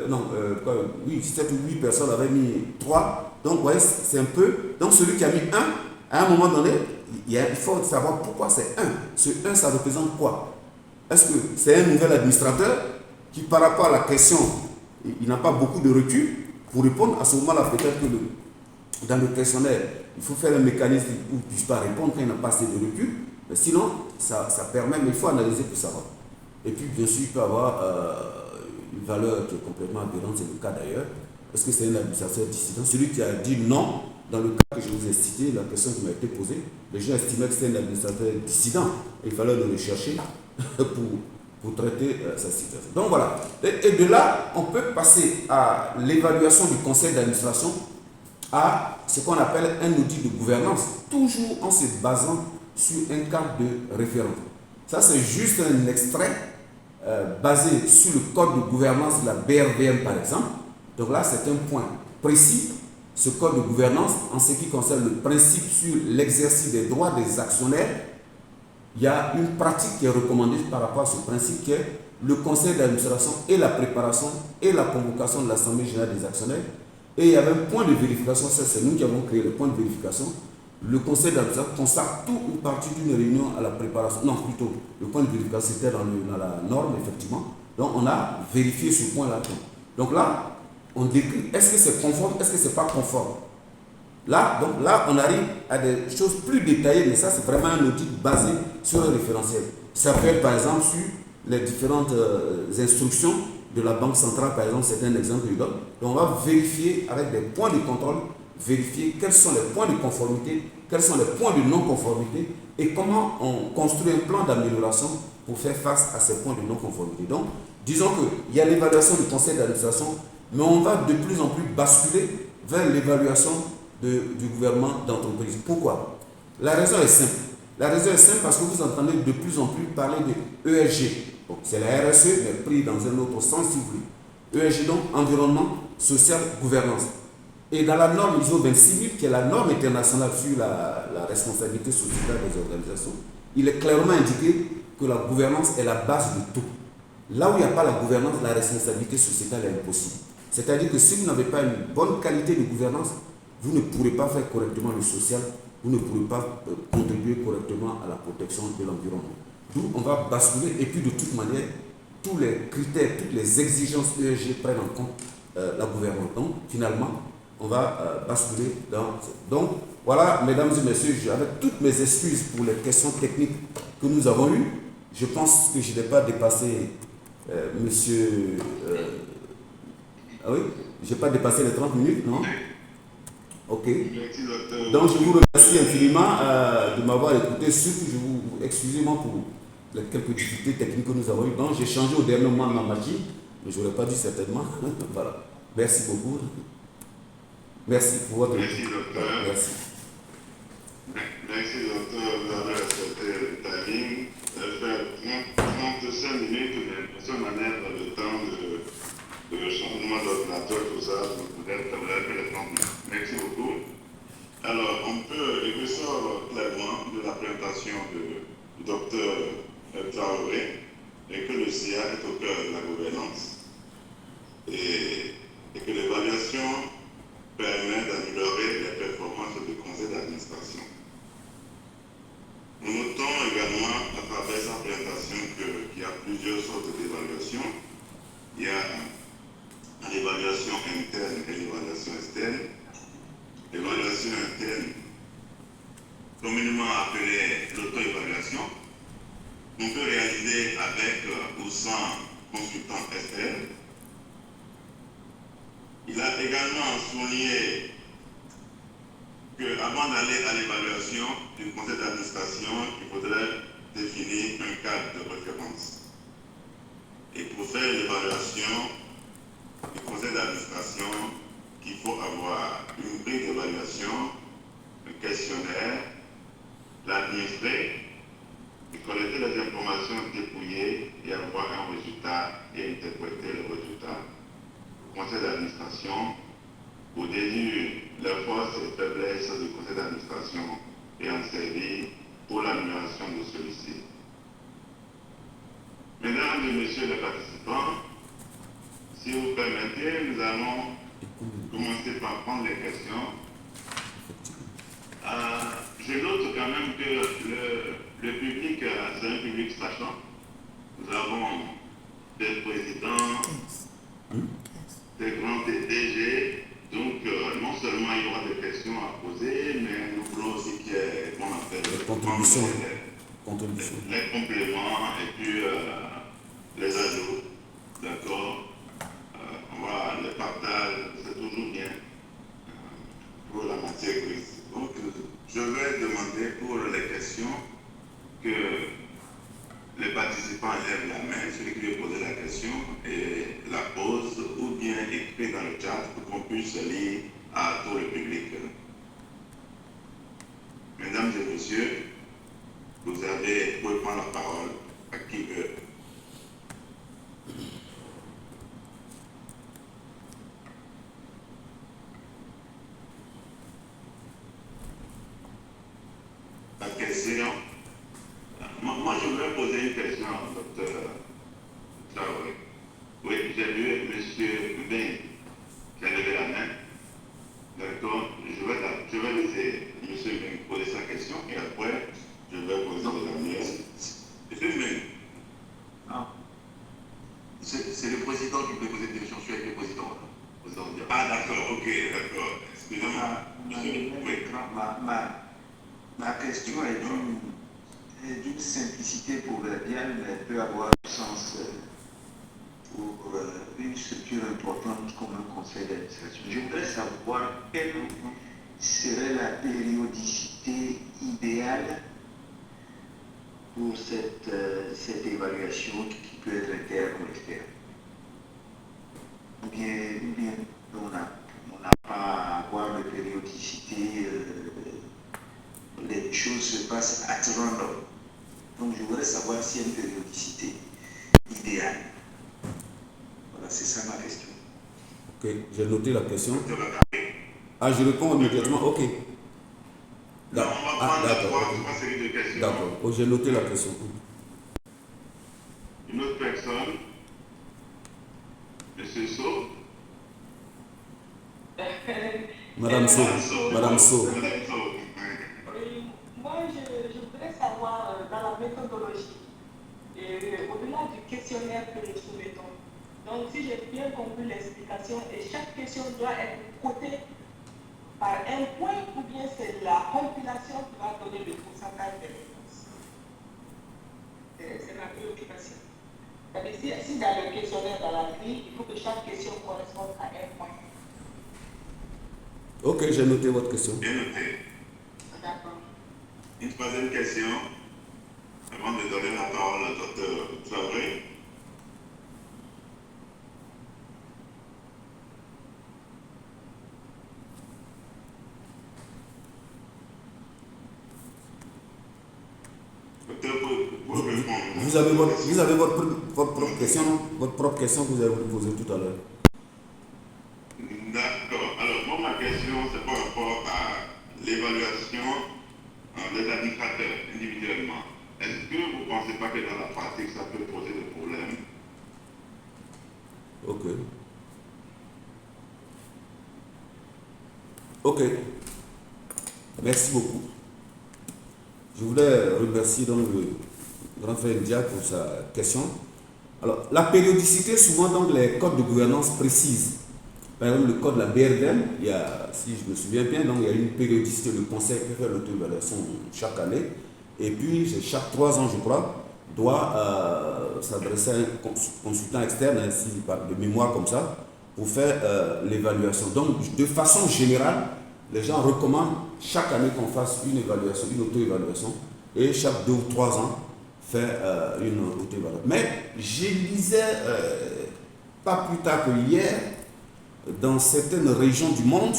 7 ou 8 personnes avaient mis 3, donc vous voyez, c'est un peu, donc celui qui a mis 1, à un moment donné, il faut savoir pourquoi c'est 1. Ce 1, ça représente quoi? Est-ce que c'est un nouvel administrateur qui, par rapport à la question, il n'a pas beaucoup de recul pour répondre? À ce moment-là, peut-être que dans le questionnaire, il faut faire un mécanisme où il ne puisse pas répondre quand il n'a pas assez de recul. Mais sinon, ça permet, mais il faut analyser pour savoir. Et puis, bien sûr, il peut avoir une valeur qui est complètement aberrante, c'est le cas d'ailleurs. Est-ce que c'est un administrateur dissident? Celui qui a dit non, dans le cas que je vous ai cité, la question qui m'a été posée, les gens estimaient que c'était un administrateur dissident. Il fallait le rechercher pour traiter sa situation. Donc voilà. Et de là, on peut passer à l'évaluation du conseil d'administration à ce qu'on appelle un outil de gouvernance, toujours en se basant sur un cadre de référence. Ça, c'est juste un extrait basé sur le code de gouvernance de la BRVM, par exemple. Donc là, c'est un point précis, ce code de gouvernance, en ce qui concerne le principe sur l'exercice des droits des actionnaires. Il y a une pratique qui est recommandée par rapport à ce principe qui est le conseil d'administration et la préparation et la convocation de l'Assemblée générale des actionnaires. Et il y avait un point de vérification, ça c'est nous qui avons créé le point de vérification. Le conseil d'administration consacre tout ou partie d'une réunion à la préparation. Non, plutôt, le point de vérification c'était dans la norme, effectivement. Donc on a vérifié ce point-là. Donc là, on décrit est-ce que c'est conforme, est-ce que c'est pas conforme. Là, on arrive à des choses plus détaillées, mais ça, c'est vraiment un outil basé sur un référentiel. Ça peut être, par exemple, sur les différentes instructions de la Banque centrale, par exemple, c'est un exemple que je donne. Donc, on va vérifier avec des points de contrôle, vérifier quels sont les points de conformité, quels sont les points de non-conformité et comment on construit un plan d'amélioration pour faire face à ces points de non-conformité. Donc, disons qu'il y a l'évaluation du conseil d'administration, mais on va de plus en plus basculer vers l'évaluation du gouvernement d'entreprise. Pourquoi? La raison est simple. La raison est simple parce que vous entendez de plus en plus parler de ESG. Bon, c'est la RSE, mais pris dans un autre sens, si vous voulez. ESG, donc, environnement, social, gouvernance. Et dans la norme ISO 26000, qui est la norme internationale sur la responsabilité sociétale des organisations, il est clairement indiqué que la gouvernance est la base de tout. Là où il n'y a pas la gouvernance, la responsabilité sociétale est impossible. C'est-à-dire que si vous n'avez pas une bonne qualité de gouvernance, vous ne pourrez pas faire correctement le social, vous ne pourrez pas contribuer correctement à la protection de l'environnement. D'où on va basculer, et puis de toute manière, tous les critères, toutes les exigences ESG prennent en compte la gouvernance. Donc, finalement, on va basculer dans... Donc, voilà, mesdames et messieurs, avec toutes mes excuses pour les questions techniques que nous avons eues, je pense que je n'ai pas dépassé, monsieur... ah oui, je n'ai pas dépassé les 30 minutes, non? Ok. Merci, docteur. Donc je vous remercie infiniment de m'avoir écouté. Surtout, excusez-moi pour les quelques difficultés techniques que nous avons eues. Donc j'ai changé au dernier moment ma machine, mais je n'aurais pas dû certainement. Voilà. Merci beaucoup. Merci pour votre Merci, docteur. Merci. Merci, docteur. Vous avez respecté le timing. Faire 35 minutes, mais si on enlève le temps de changement d'ordinateur, tout ça, vous avez fait les 30 minutes. Merci beaucoup. Alors, il ressort clairement de la présentation du docteur Traoré et que le CIA est au cœur de la gouvernance et que l'évaluation permet d'améliorer les performances du conseil d'administration. Nous notons également à travers sa présentation qu'il y a plusieurs sortes d'évaluations. Il y a l'évaluation interne et l'évaluation externe. L'évaluation interne, communément appelée l'auto-évaluation, on peut réaliser avec ou sans consultant externe. Il a également souligné qu'avant d'aller à l'évaluation du conseil d'administration, il faudrait définir un cadre de référence. Et pour faire l'évaluation du conseil d'administration, il faut avoir une grille d'évaluation, un questionnaire, l'administrer, et collecter les informations dépouillées et avoir un résultat et interpréter le résultat. Le conseil d'administration, pour déduire les forces et faiblesses du conseil d'administration et en servir pour l'amélioration de celui-ci. Mesdames et messieurs les participants, si vous permettez, nous allons commencer par prendre les questions. Je note quand même que le public, c'est un public sachant. Nous avons des présidents, des grands DG, donc non seulement il y aura des questions à poser, mais nous voulons aussi qu'il y ait, qu'on appelle, les compléments et puis les ajouts, d'accord. Voilà, le partage, c'est toujours bien pour la matière grise. Donc, je vais demander pour les questions que les participants lèvent la main, celui qui veut poser la question, et la pose, ou bien écrit dans le chat pour qu'on puisse lire à tout le public. Mesdames et messieurs, vous pouvez prendre la parole à qui veut. La question. Moi, je voudrais poser une question au docteur Traoré. Oui, j'ai vu M. Ben qui a levé la main. D'accord. Je vais laisser M. Ben poser sa question et après, je vais poser la mienne. M. Ben. Non. C'est le président qui peut poser des questions. Je suis avec le président. Ah, d'accord, ok, d'accord. Excusez-moi. Ma question est d'une simplicité proverbiale, mais peut avoir du sens pour une structure importante comme un conseil d'administration. Je voudrais savoir quelle serait la périodicité idéale pour cette évaluation qui peut être interne ou externe. Ou bien on n'a pas à avoir de périodicité, les choses se passent à random. Donc je voudrais savoir s'il y a une périodicité idéale. Voilà, c'est ça ma question. Ok, j'ai noté la question. Ah, je réponds immédiatement. Ok. D'accord. D'accord. Oh, j'ai noté la question. Une autre personne, Monsieur So. Madame So. Madame So. Oui, moi je voudrais savoir dans la méthodologie, au-delà du questionnaire que nous soumettons. Donc si j'ai bien compris l'explication, et chaque question doit être cotée par un point ou bien c'est la compilation qui va donner le pourcentage des réponses. C'est ma préoccupation. C'est-à-dire si dans le questionnaire, dans la grille, il faut que chaque question corresponde à un point. Ok, j'ai noté votre question. Bien noté. D'accord. Une troisième question, avant de donner la parole au docteur Traoré. Docteur, pour répondre. Vous avez votre propre question, non? Votre propre question que vous avez posée tout à l'heure. D'accord. Alors, moi, ma question, c'est par rapport à l'évaluation des administrateurs individuellement. Est-ce que vous ne pensez pas que dans la pratique, ça peut poser des problèmes? Ok. Ok. Merci beaucoup. Je voudrais remercier donc le grand frère India pour sa question. Alors, la périodicité, souvent donc les codes de gouvernance précisent. Par exemple, le code de la BRDM, il y a, si je me souviens bien, donc il y a une périodicité, le conseil peut faire l'auto-évaluation chaque année. Et puis, chaque 3 ans, je crois, doit s'adresser à un consultant externe, ainsi de mémoire comme ça, pour faire l'évaluation. Donc, de façon générale, les gens recommandent chaque année qu'on fasse une évaluation, une auto-évaluation, et chaque 2 ou 3 ans, faire une auto-évaluation. Mais je lisais, pas plus tard que hier, dans certaines régions du monde,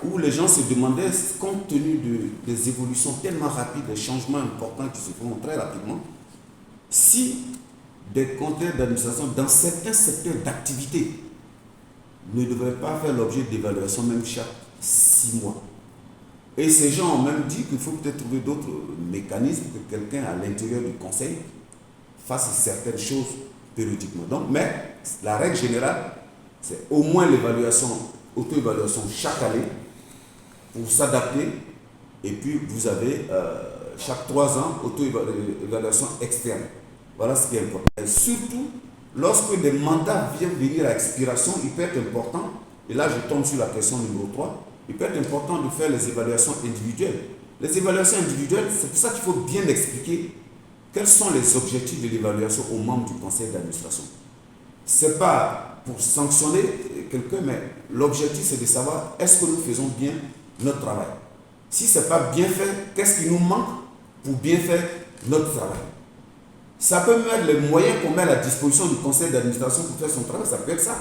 où les gens se demandaient, compte tenu des évolutions tellement rapides, des changements importants qui se font très rapidement, si des conseils d'administration dans certains secteurs d'activité ne devraient pas faire l'objet d'évaluation même chaque 6 mois. Et ces gens ont même dit qu'il faut peut-être trouver d'autres mécanismes, que quelqu'un à l'intérieur du conseil fasse certaines choses périodiquement. Donc, mais la règle générale, c'est au moins l'évaluation, auto-évaluation chaque année pour s'adapter. Et puis vous avez chaque 3 ans auto-évaluation externe. Voilà ce qui est important. Et surtout, lorsque des mandats viennent venir à expiration, il peut être important, et là je tombe sur la question numéro 3, il peut être important de faire les évaluations individuelles. Les évaluations individuelles, c'est pour ça qu'il faut bien expliquer quels sont les objectifs de l'évaluation aux membres du conseil d'administration. Ce n'est pas pour sanctionner quelqu'un, mais l'objectif c'est de savoir est-ce que nous faisons bien notre travail. Si ce n'est pas bien fait, qu'est-ce qui nous manque pour bien faire notre travail? Ça peut mettre les moyens qu'on met à la disposition du conseil d'administration pour faire son travail, ça peut être ça.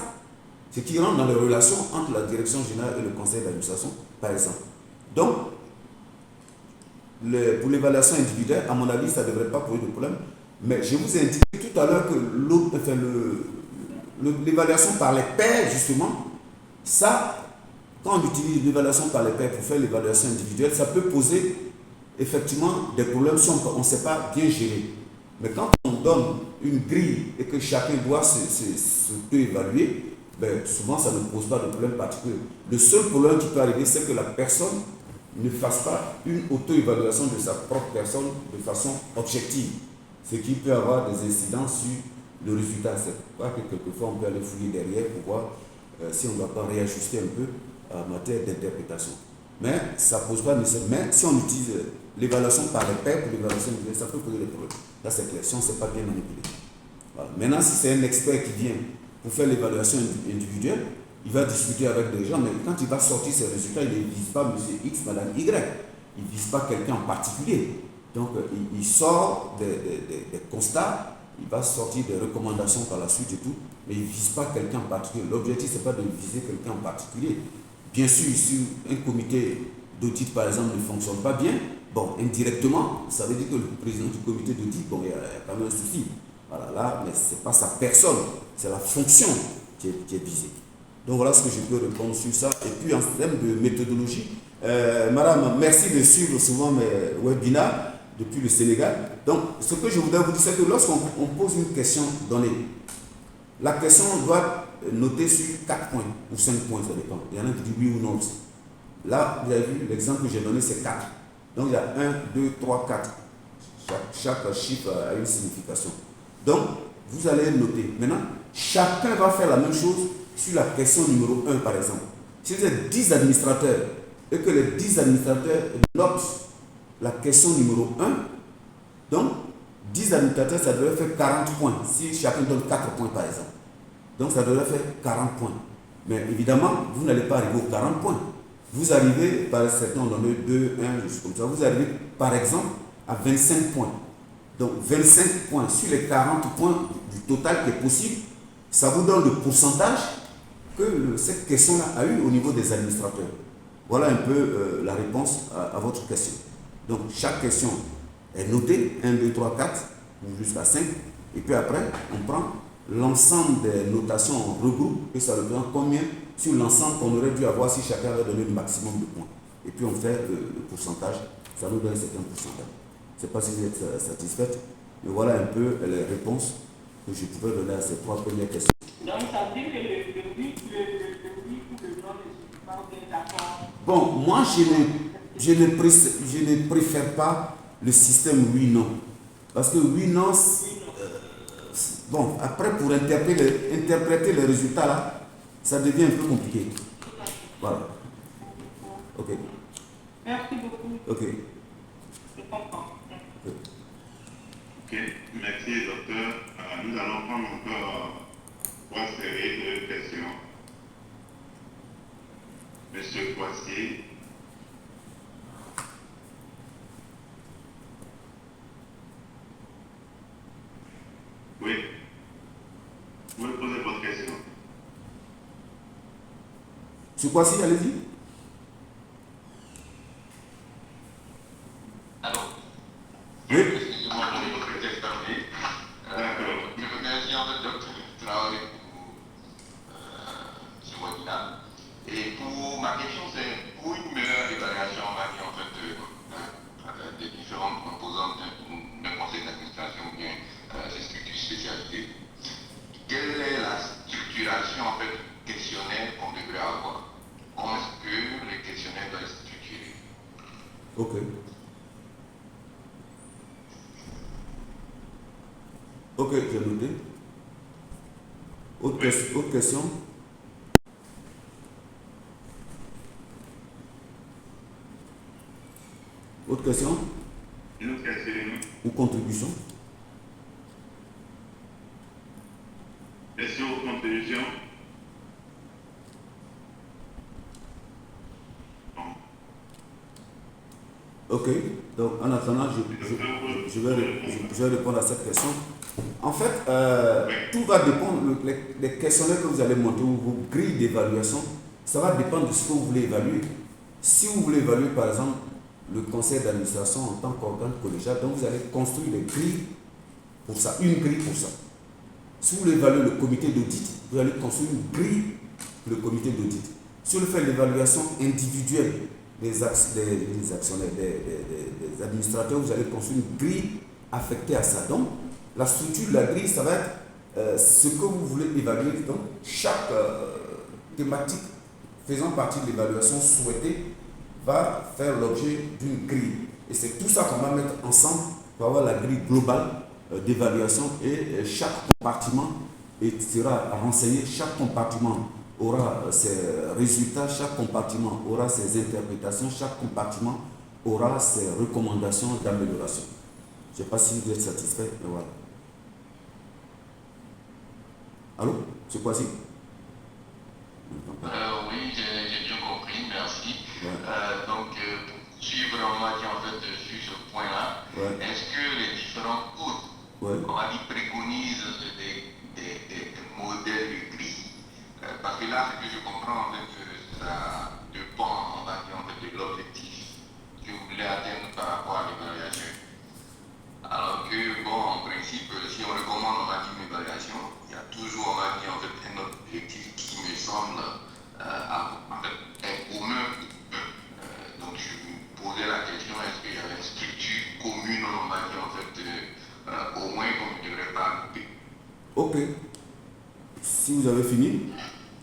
Ce qui rentre dans les relations entre la direction générale et le conseil d'administration, par exemple. Donc, pour l'évaluation individuelle, à mon avis, ça ne devrait pas poser de problème. Mais je vous ai indiqué tout à l'heure que l'évaluation par les pairs, justement, ça, quand on utilise l'évaluation par les pairs pour faire l'évaluation individuelle, ça peut poser effectivement des problèmes si on ne sait pas bien gérer. Mais quand on donne une grille et que chacun doit s'auto-évaluer, ben, souvent ça ne pose pas de problème particulier. Le seul problème qui peut arriver, c'est que la personne ne fasse pas une auto-évaluation de sa propre personne de façon objective, ce qui peut avoir des incidences sur le résultat. C'est pas que quelquefois on peut aller fouiller derrière pour voir si on ne doit pas réajuster un peu en matière d'interprétation. Mais ça ne pose pas nécessairement. Mais si on utilise l'évaluation par les pairs pour l'évaluation individuelle, ça peut poser des problèmes. Là, c'est clair, si on ne sait pas bien manipuler. Voilà. Maintenant, si c'est un expert qui vient pour faire l'évaluation individuelle, il va discuter avec des gens, mais quand il va sortir ses résultats, il ne vise pas M. X, Mme Y. Il ne vise pas quelqu'un en particulier. Donc, il sort des constats, il va sortir des recommandations par la suite et tout, mais il ne vise pas quelqu'un en particulier. L'objectif, ce n'est pas de viser quelqu'un en particulier. Bien sûr, si un comité d'audit, par exemple, ne fonctionne pas bien, bon, indirectement, ça veut dire que le président du comité d'audit, bon, il y a quand même un souci. Voilà, là, mais ce n'est pas sa personne, c'est la fonction qui est visée. Donc voilà ce que je peux répondre sur ça. Et puis en termes de méthodologie, madame, merci de suivre souvent mes webinars depuis le Sénégal. Donc ce que je voudrais vous dire, c'est que lorsqu'on pose une question donnée, la question doit noter sur 4 points ou 5 points, ça dépend. Il y en a qui disent oui ou non aussi. Là, vous avez vu, l'exemple que j'ai donné, c'est 4. Donc il y a 1, 2, 3, 4. Chaque chiffre a une signification. Donc, vous allez noter. Maintenant, chacun va faire la même chose sur la question numéro 1, par exemple. Si vous êtes 10 administrateurs et que les 10 administrateurs notent la question numéro 1, donc 10 administrateurs, ça devrait faire 40 points. Si chacun donne 4 points, par exemple. Donc, ça devrait faire 40 points. Mais évidemment, vous n'allez pas arriver aux 40 points. vous arrivez, par certains on donne 2, 1, juste comme ça, vous arrivez par exemple à 25 points. Donc 25 points sur les 40 points du total qui est possible, ça vous donne le pourcentage que cette question-là a eu au niveau des administrateurs. Voilà un peu la réponse à votre question. Donc chaque question est notée, 1, 2, 3, 4, jusqu'à 5, et puis après on prend l'ensemble des notations, on regroupe et ça représente combien sur l'ensemble qu'on aurait dû avoir si chacun avait donné le maximum de points. Et puis on fait le pourcentage, ça nous donne un certain pourcentage. Je ne sais pas si vous êtes satisfaite, mais voilà un peu les réponses que je pouvais donner à ces 3 premières questions. Donc ça veut dire que le oui ou le non ne suffit pas, bien d'accord. Bon, moi je ne préfère pas le système oui-non. Parce que oui-non, bon, après pour interpréter les résultats là, ça devient un peu compliqué. Voilà. Ok. Merci beaucoup. Ok. Je comprends. Ok, merci docteur. Nous allons prendre encore 3 séries de questions. Monsieur Poissier. Oui. Vous pouvez poser votre question. C'est quoi si, allez-y. Allô? Oui. Excusez-moi pour votre texte terminé. Je remercie en fait docteur Traoré pour ce webinaire. Et pour ma question, c'est pour une meilleure évaluation, on va dire, en fait, des différentes composantes d'un conseil d'administration ou bien des structures spécialisées. Quelle est la structuration, en fait, questionnaire qu'on devrait avoir? Comment est-ce que le questionnaire doit être structuré? Ok. Ok, j'ai noté. Autre question? Autre question? Une autre question. Ou contribution? Question ou contribution? Non. Ok, donc en attendant, je vais répondre à cette question. En fait, tout va dépendre, les questionnaires que vous allez monter ou vos grilles d'évaluation, ça va dépendre de ce que vous voulez évaluer. Si vous voulez évaluer par exemple le conseil d'administration en tant qu'organe collégial, donc vous allez construire des grilles pour ça, une grille pour ça. Si vous voulez évaluer le comité d'audit, vous allez construire une grille pour le comité d'audit. Si vous voulez faire l'évaluation individuelle des actionnaires, des administrateurs, vous allez construire une grille affectée à ça. Donc, la structure de la grille, ça va être ce que vous voulez évaluer. Donc, chaque thématique faisant partie de l'évaluation souhaitée va faire l'objet d'une grille. Et c'est tout ça qu'on va mettre ensemble pour avoir la grille globale d'évaluation et chaque compartiment sera renseigné, chaque compartiment aura ses résultats, chaque compartiment aura ses interprétations, chaque compartiment aura ses recommandations d'amélioration. Je ne sais pas si vous êtes satisfait, mais voilà. Allô? C'est quoi si? Oui, j'ai bien compris, merci. Ouais. Donc, pour suivre, on va dire en fait sur ce point-là, Ouais. est-ce que les différents codes, Ouais. on va dire, préconisent des modèles de grille? Parce que là, ce que je comprends, en fait, ça dépend, on va dire, en fait, de l'objectif que vous voulez atteindre par rapport à l'évaluation. Alors que, bon, en principe, si on recommande, on va dire, une évaluation, il y a toujours, on va dire, en fait, un objectif qui me semble en fait, est commun. Donc, je me posais la question, est-ce qu'il y avait une structure commune, on va dire, en fait, au moins qu'on ne devrait pas couper? Ok. Si vous avez fini,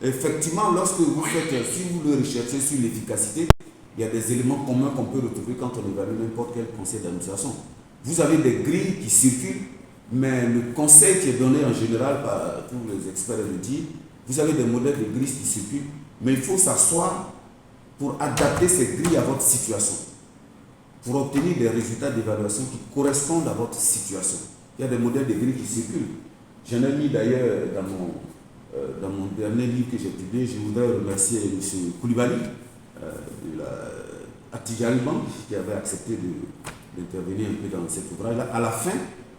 effectivement, lorsque vous faites, si vous le recherchez sur l'efficacité, il y a des éléments communs qu'on peut retrouver quand on évalue n'importe quel conseil d'administration. Vous avez des grilles qui circulent, mais le conseil qui est donné en général par tous les experts le disent, vous avez des modèles de grilles qui circulent, mais il faut s'asseoir pour adapter ces grilles à votre situation, pour obtenir des résultats d'évaluation qui correspondent à votre situation. Il y a des modèles de grilles qui circulent. J'en ai mis d'ailleurs dans mon dernier livre que j'ai publié. Je voudrais remercier M. Koulibaly à Tijani Bank, qui avait accepté d'intervenir un peu dans cet ouvrage-là. À la fin,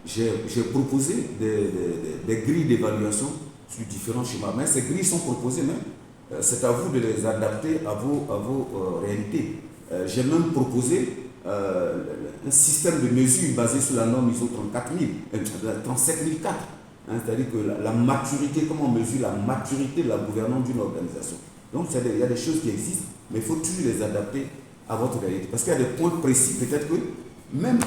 j'ai proposé des grilles d'évaluation sur différents schémas. Mais ces grilles sont proposées, mais c'est à vous de les adapter à vos réalités. J'ai même proposé un système de mesure basé sur la norme ISO 37004. C'est-à-dire que la maturité, comment on mesure la maturité de la gouvernance d'une organisation. Donc il y a des choses qui existent, mais il faut toujours les adapter à votre réalité. Parce qu'il y a des points précis, peut-être que même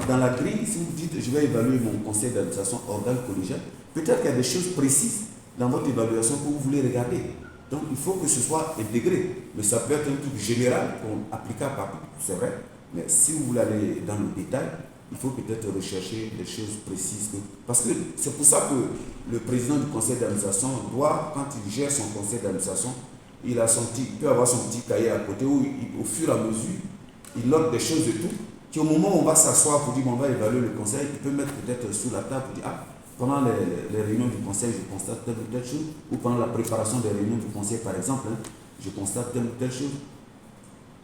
dans la grille, si vous dites je vais évaluer mon conseil d'administration organe collégial, peut-être qu'il y a des choses précises dans votre évaluation que vous voulez regarder. Donc il faut que ce soit intégré. Mais ça peut être un truc général, applicable partout, c'est vrai. Mais si vous voulez aller dans le détail, il faut peut-être rechercher des choses précises. Parce que c'est pour ça que le président du conseil d'administration doit, quand il gère son conseil d'administration, il peut avoir son petit cahier à côté où, au fur et à mesure, il note des choses et tout, qui au moment où on va s'asseoir pour dire on va évaluer le conseil, il peut mettre peut-être sur la table pour dire pendant les réunions du conseil, je constate telle ou telle chose, ou pendant la préparation des réunions du conseil, par exemple, je constate telle ou telle chose.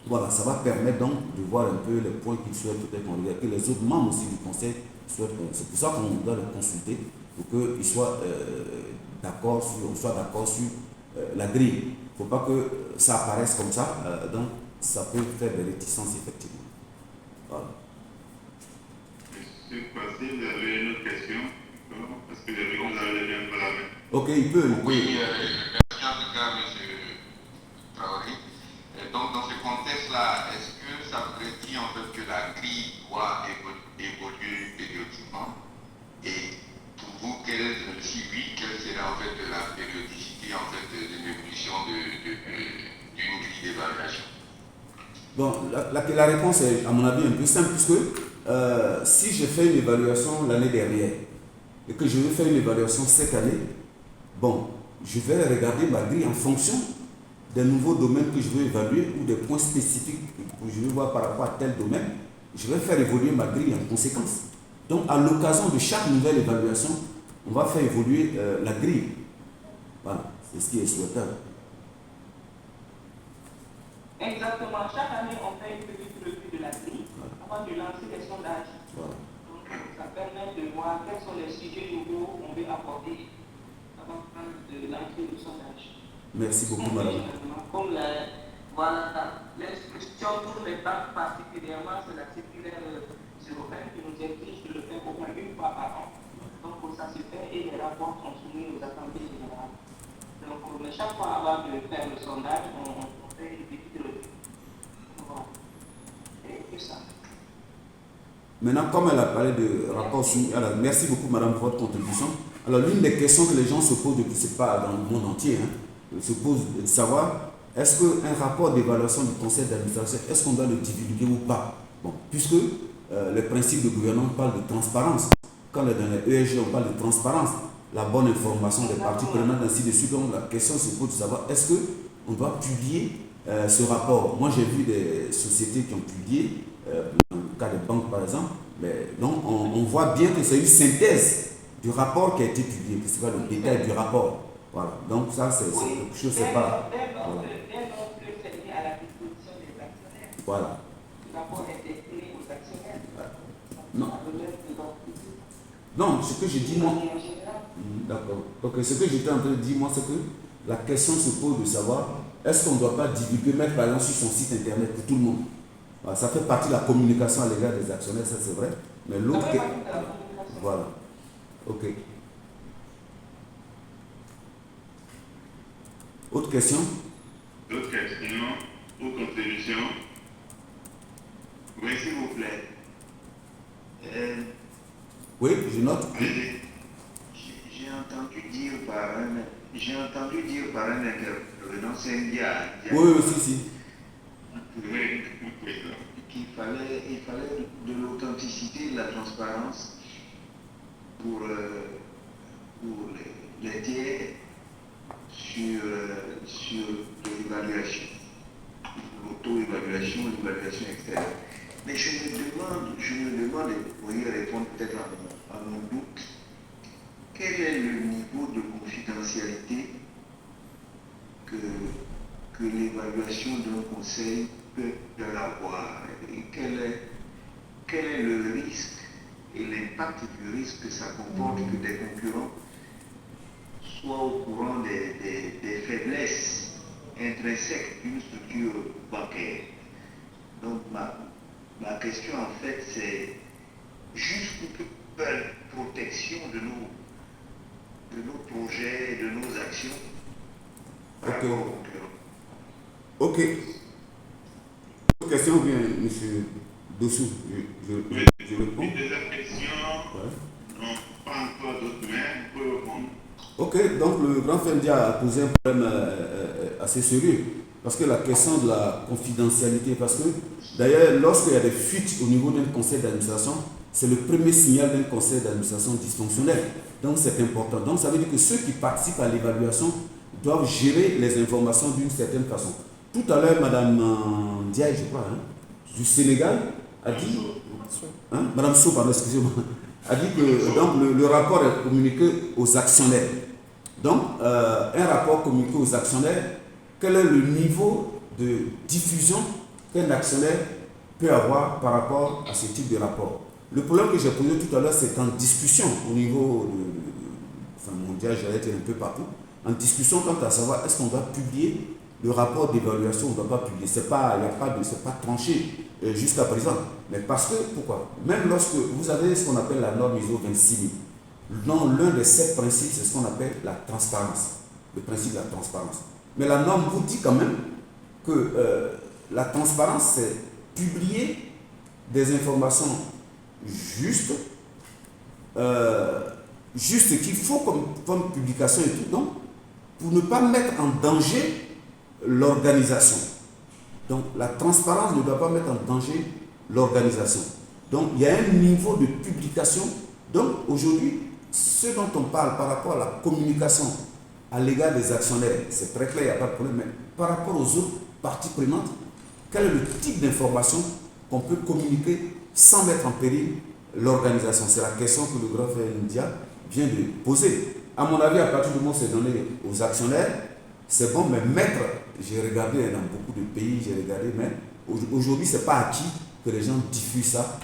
Voilà, ça va permettre donc de voir un peu les points qu'il souhaite peut-être qu'on regarde, que les autres membres aussi du conseil souhaitent. C'est pour ça qu'on doit le consulter, pour qu'ils soient d'accord sur la grille. Il ne faut pas que ça apparaisse comme ça, donc ça peut faire des réticences effectivement. Voilà. Monsieur Passé, vous avez une autre question? Parce que j'ai vu que vous avez levé un peu la main. Ok, il peut. Oui, merci en tout cas, M. Traoré. Donc, dans ce contexte-là, est-ce que ça pourrait dire en fait que la grille doit évoluer périodiquement? Et pour vous, si oui, quelle serait en fait la périodicité en fait de l'évolution d'une grille d'évaluation? Bon, la réponse est à mon avis un peu simple, puisque si j'ai fait une évaluation l'année dernière et que je veux faire une évaluation cette année, bon, je vais regarder ma grille en fonction des nouveaux domaines que je veux évaluer ou des points spécifiques que je veux voir par rapport à tel domaine. Je vais faire évoluer ma grille en conséquence. Donc, à l'occasion de chaque nouvelle évaluation, on va faire évoluer la grille. Voilà, c'est ce qui est souhaitable. Exactement. Chaque année, on fait une petite revue de la grille avant de lancer les sondages. Voilà. Donc, ça permet de voir quels sont les sujets nouveaux qu'on veut aborder avant de lancer le sondage. Merci beaucoup, madame. Comme l'instruction pour les banques particulièrement, c'est la circulaire 01 qui nous exige de le faire au moins une fois par an. Donc, ça se fait et les rapports sont soumis aux assemblées générales. Donc, mais chaque fois avant de faire le sondage, on fait une petite revue. Voilà. Et que ça. Maintenant, comme elle a parlé de rapport soumis, alors merci beaucoup, madame, pour votre contribution. Alors, l'une des questions que les gens se posent depuis, c'est pas dans le monde entier, se pose de savoir est-ce qu'un rapport d'évaluation du conseil d'administration, est-ce qu'on doit le divulguer ou pas? Bon, puisque le principe de gouvernance parle de transparence. Quand dans les ESG, on parle de transparence, la bonne information des parties prenantes, ainsi de suite. Donc, la question se pose de savoir est-ce qu'on doit publier ce rapport? Moi, j'ai vu des sociétés qui ont publié, dans le cas des banques par exemple, mais donc on voit bien que c'est une synthèse du rapport qui a été publié, que ce n'est pas le détail du rapport. Voilà, donc ça c'est quelque chose, c'est pas. Voilà. Non. Non, ce que je dis moi. D'accord. Donc ce que j'étais en train de dire moi, c'est que la question se pose de savoir est-ce qu'on ne doit pas divulguer, mettre par exemple sur son site internet pour tout le monde. Voilà, ça fait partie de la communication à l'égard des actionnaires, ça c'est vrai. Mais l'autre. Voilà. Ok. Autre question? D'autres questions ou contributions? Oui, s'il vous plaît. Oui, je note. J'ai entendu dire par un intervenant, c'est un gars. Oui, si. Qu'il fallait de l'authenticité, de la transparence pour les tiers sur l'évaluation, l'auto-évaluation, l'évaluation externe. Mais je me demande, et vous pourriez répondre peut-être à mon doute, quel est le niveau de confidentialité que que l'évaluation d'un conseil peut avoir et quel est le risque et l'impact du risque que ça comporte que des concurrents soient au courant des faiblesses intrinsèques d'une structure bancaire. Donc ma question en fait c'est jusqu'où peut la protection de nos projets, de nos actions par rapport aux concurrents. Ok. Autre question ou bien, M. Dossou, je réponds. Deuxième question, non, pas encore d'autres, mais vous pouvez répondre. Ok, donc le grand Fendia a posé un problème assez sérieux. Parce que la question de la confidentialité, parce que d'ailleurs, lorsqu'il y a des fuites au niveau d'un conseil d'administration, c'est le premier signal d'un conseil d'administration dysfonctionnel. Donc c'est important. Donc ça veut dire que ceux qui participent à l'évaluation doivent gérer les informations d'une certaine façon. Tout à l'heure, Mme Ndiaye, je crois, du Sénégal, a dit, Mme Sow, pardon, excusez-moi, a dit que donc, le rapport est communiqué aux actionnaires. Donc, un rapport communiqué aux actionnaires, quel est le niveau de diffusion qu'un actionnaire peut avoir par rapport à ce type de rapport? Le problème que j'ai posé tout à l'heure, c'est en discussion au niveau mondial, j'allais dire un peu partout, en discussion quant à savoir est-ce qu'on doit publier le rapport d'évaluation ou on ne doit pas publier. C'est pas tranché jusqu'à présent. Mais parce que, pourquoi? Même lorsque vous avez ce qu'on appelle la norme ISO 26000, l'un des 7 principes, c'est ce qu'on appelle la transparence, le principe de la transparence. Mais la norme vous dit quand même que la transparence, c'est publier des informations justes, juste qu'il faut comme publication et tout, donc, pour ne pas mettre en danger l'organisation. Donc, la transparence ne doit pas mettre en danger l'organisation. Donc, il y a un niveau de publication. Donc, aujourd'hui, ce dont on parle par rapport à la communication à l'égard des actionnaires, c'est très clair, il n'y a pas de problème, mais par rapport aux autres parties prenantes, quel est le type d'information qu'on peut communiquer sans mettre en péril l'organisation? C'est la question que le grand frère India vient de poser. À mon avis, à partir du moment où c'est donné aux actionnaires, c'est bon, mais mettre, j'ai regardé dans beaucoup de pays, mais aujourd'hui, ce n'est pas acquis que les gens diffusent ça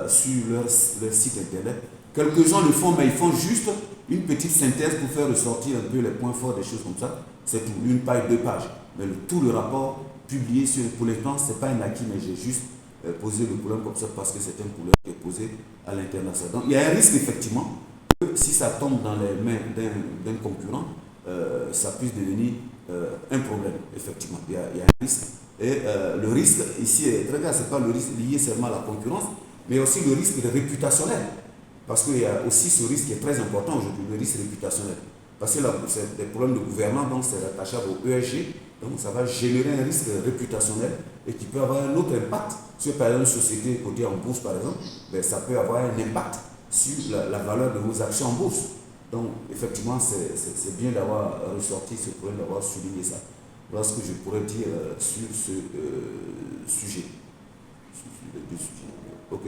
sur leur site internet. Quelques-uns le font, mais ils font juste une petite synthèse pour faire ressortir un peu les points forts, des choses comme ça. C'est tout, 1 page, 2 pages. Mais tout le rapport publié pour l'instant, ce n'est pas un acquis, mais j'ai juste posé le problème comme ça parce que c'est un problème qui est posé à l'international. Donc il y a un risque effectivement que si ça tombe dans les mains d'un concurrent, ça puisse devenir un problème, effectivement. Il y a un risque. Et le risque ici est très grave, ce n'est pas le risque lié seulement à la concurrence, mais aussi le risque réputationnel. Parce qu'il y a aussi ce risque qui est très important aujourd'hui, le risque réputationnel. Parce que là, c'est des problèmes de gouvernance, donc c'est rattachable au ESG, donc ça va générer un risque réputationnel et qui peut avoir un autre impact. Sur par exemple une société cotée en bourse, par exemple, ben, ça peut avoir un impact sur la valeur de vos actions en bourse. Donc, effectivement, c'est bien d'avoir ressorti ce problème, d'avoir souligné ça. Voilà ce que je pourrais dire sur ce sujet. Sur les deux sujets. Ok.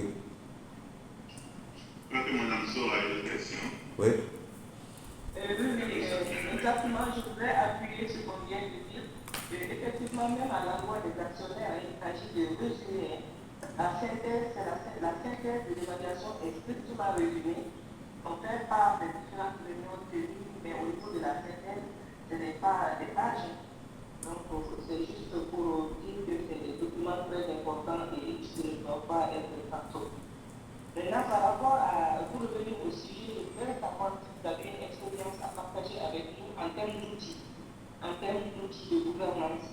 Madame Sow a une question. Oui, Oui. exactement, je voudrais appuyer ce qu'on vient de dire. Effectivement, même à l'endroit des actionnaires, il s'agit de mesurer. La synthèse de l'évaluation est strictement résumée. On fait part des différentes réunions tenues, mais au niveau de la synthèse, ce n'est pas des pages. Donc, c'est juste pour dire que c'est des documents très importants et qui ne doivent pas être partout. Maintenant, par rapport pour revenir au sujet, je voudrais savoir si vous avez une expérience à partager avec nous en termes d'outils de gouvernance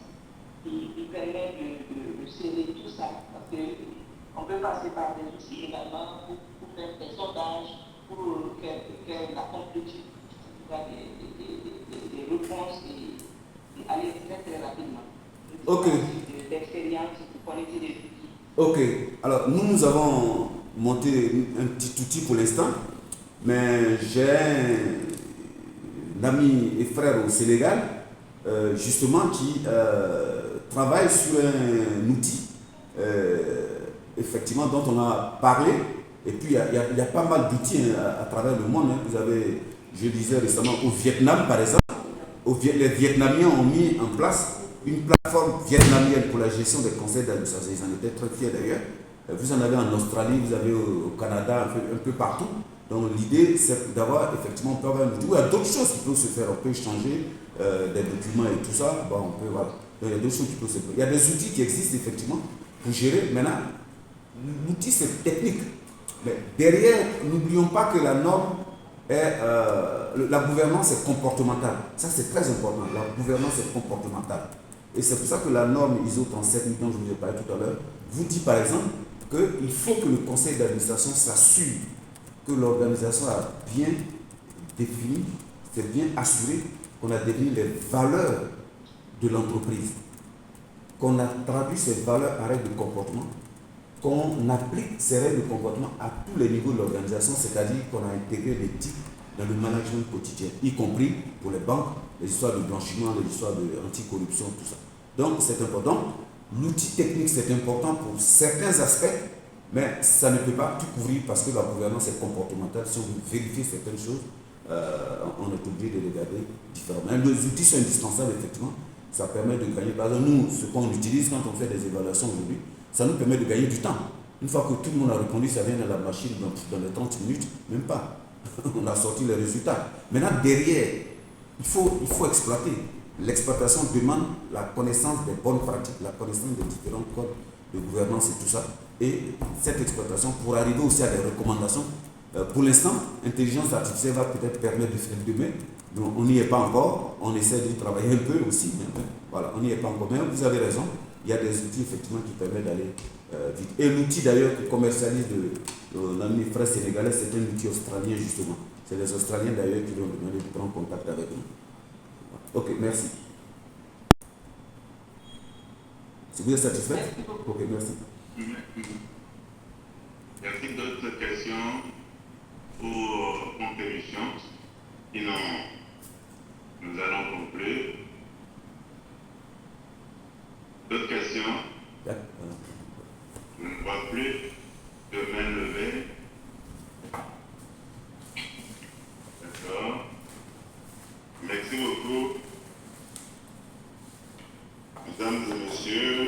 qui permettent de sceller tout ça. Parce qu'on peut passer par des outils également pour faire des sondages, pour que la complétude des réponses et aller très très rapidement. Ok. D'expérience, vous connaissez des outils. Ok. Alors, nous avons monté un petit outil pour l'instant, mais j'ai un ami et frère au Sénégal, justement, qui travaille sur un outil, effectivement, dont on a parlé. Et puis, il y a pas mal d'outils à travers le monde. Vous avez, je disais récemment, au Vietnam, par exemple, les Vietnamiens ont mis en place une plateforme vietnamienne pour la gestion des conseils d'administration. Ils en étaient très fiers d'ailleurs. Vous en avez en Australie, vous avez au Canada, un peu partout. Donc l'idée, c'est d'avoir effectivement, on peut avoir un outil. Il y a d'autres choses qui peuvent se faire. On peut échanger des documents et tout ça. Bon, on peut, voilà. Donc, il y a d'autres choses qui peuvent se faire. Il y a des outils qui existent effectivement pour gérer. Maintenant, l'outil c'est technique. Mais derrière, n'oublions pas que la norme est, la gouvernance est comportementale. Ça c'est très important. La gouvernance est comportementale. Et c'est pour ça que la norme ISO 37000 dont je vous ai parlé tout à l'heure vous dit par exemple qu'il faut que le conseil d'administration s'assure que l'organisation a bien défini, c'est bien assuré qu'on a défini les valeurs de l'entreprise, qu'on a traduit ces valeurs en règles de comportement, qu'on applique ces règles de comportement à tous les niveaux de l'organisation, c'est-à-dire qu'on a intégré l'éthique dans le management quotidien, y compris pour les banques, les histoires de blanchiment, les histoires d'anticorruption, tout ça. Donc c'est important. L'outil technique c'est important pour certains aspects, mais ça ne peut pas tout couvrir parce que la gouvernance est comportementale. Si on veut vérifier certaines choses, on est obligé de les regarder différemment. Les outils sont indispensables, effectivement. Ça permet de gagner. Par exemple, nous, ce qu'on utilise quand on fait des évaluations aujourd'hui, ça nous permet de gagner du temps. Une fois que tout le monde a répondu, ça vient dans la machine dans les 30 minutes, même pas. On a sorti les résultats. Maintenant, derrière, il faut exploiter. L'exploitation demande la connaissance des bonnes pratiques, la connaissance des différents codes de gouvernance et tout ça. Et cette exploitation, pour arriver aussi à des recommandations, pour l'instant, l'intelligence artificielle va peut-être permettre de faire demain. Donc, on n'y est pas encore. On essaie de travailler un peu aussi. Voilà, on n'y est pas encore. Mais vous avez raison. Il y a des outils effectivement qui permettent d'aller vite. Et l'outil d'ailleurs que commercialise l'ami frère sénégalais, c'est un outil australien justement. C'est les Australiens d'ailleurs qui lui ont demandé de prendre contact avec nous. Ok, merci. Si vous êtes satisfait? Ok, merci. Y a-t-il d'autres questions ou contributions? Sinon, nous allons conclure. D'autres questions? Je ne vois plus de main levée. D'accord. Merci beaucoup. Mesdames et messieurs,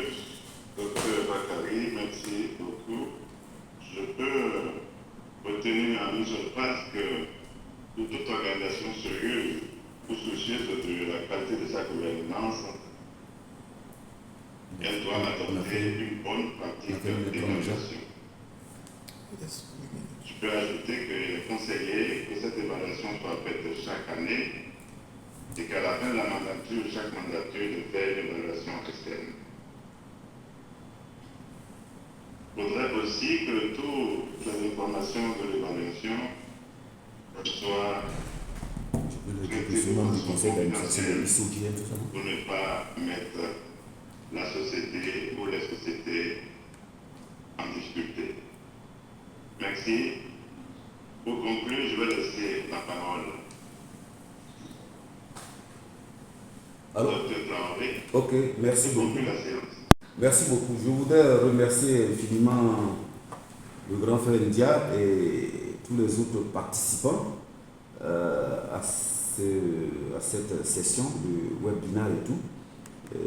Dr Bakary, merci beaucoup. Je peux retenir en une seule phrase que pour toute organisation sérieuse ou soucieuse de la qualité de sa gouvernance, elle doit adopter une bonne pratique d'évaluation. Je peux ajouter qu'il est conseillé que cette évaluation soit faite chaque année et qu'à la fin de la mandature, chaque mandature de faire une évaluation externe. Il faudrait aussi que toutes les informations de l'évaluation soient traitées de façon confidentielle pour ne pas mettre la société ou les sociétés en difficulté. Merci. Pour conclure, je vais laisser la parole. Alors, Traoré. ok, merci beaucoup. La séance. Merci beaucoup. Je voudrais remercier infiniment le grand frère India et tous les autres participants à cette session de webinaire et tout. Et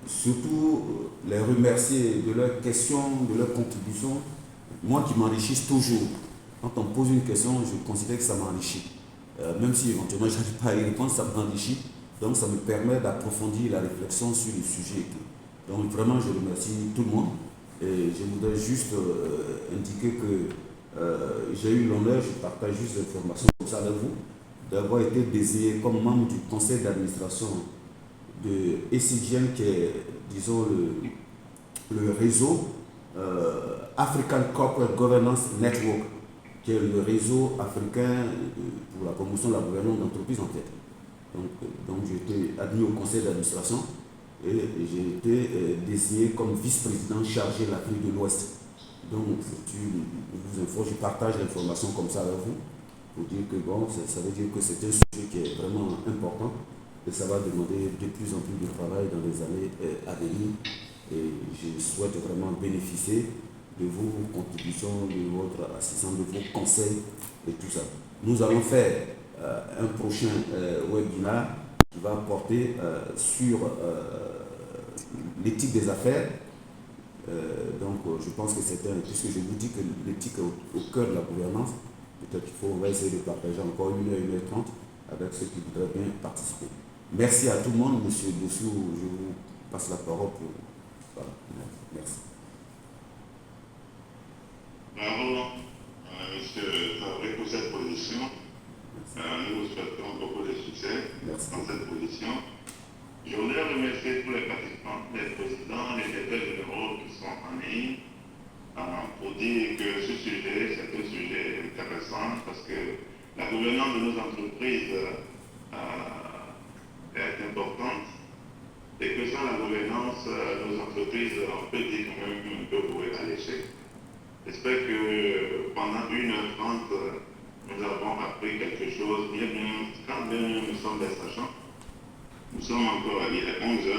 surtout les remercier de leurs questions, de leurs contributions, moi qui m'enrichissent toujours. Quand on pose une question, je considère que ça m'enrichit. Même si éventuellement je n'arrive pas à y répondre, ça m'enrichit. Donc ça me permet d'approfondir la réflexion sur le sujet. Donc vraiment, je remercie tout le monde. Et je voudrais juste indiquer que j'ai eu l'honneur, je partage juste l'information comme ça avec vous, d'avoir été désigné comme membre du conseil d'administration de ECGN, qui est, disons, le réseau African Corporate Governance Network, qui est le réseau africain pour la promotion de la gouvernance d'entreprise en fait. Donc j'ai été admis au conseil d'administration et j'ai été désigné comme vice-président chargé de l'Afrique de l'Ouest. Donc je partage l'information comme ça avec vous pour dire que bon, ça veut dire que c'est un sujet qui est vraiment important et ça va demander de plus en plus de travail dans les années à venir. Et je souhaite vraiment bénéficier de vos contributions, de votre assistance, de vos conseils et tout ça. Nous allons faire un prochain webinaire qui va porter sur l'éthique des affaires. Je pense que puisque je vous dis que l'éthique est au cœur de la gouvernance, peut-être on va essayer de partager encore 1h30 avec ceux qui voudraient bien participer. Merci à tout le monde. Monsieur Boussou, je vous passe la parole pour... Voilà. Merci. Bravo, monsieur Fabré, pour cette position. Nous vous souhaitons beaucoup de succès dans cette position. Je voudrais remercier tous les participants, les présidents, les directeurs généraux qui sont en ligne pour dire que ce sujet, c'est un sujet intéressant parce que la gouvernance de nos entreprises est importante et que sans la gouvernance, nos entreprises, on peut dire quand même un peu vouées à l'échec. J'espère que pendant 1h30, nous avons appris quelque chose, bien, quand bien nous sommes des sachants. Nous sommes encore, il est 11h,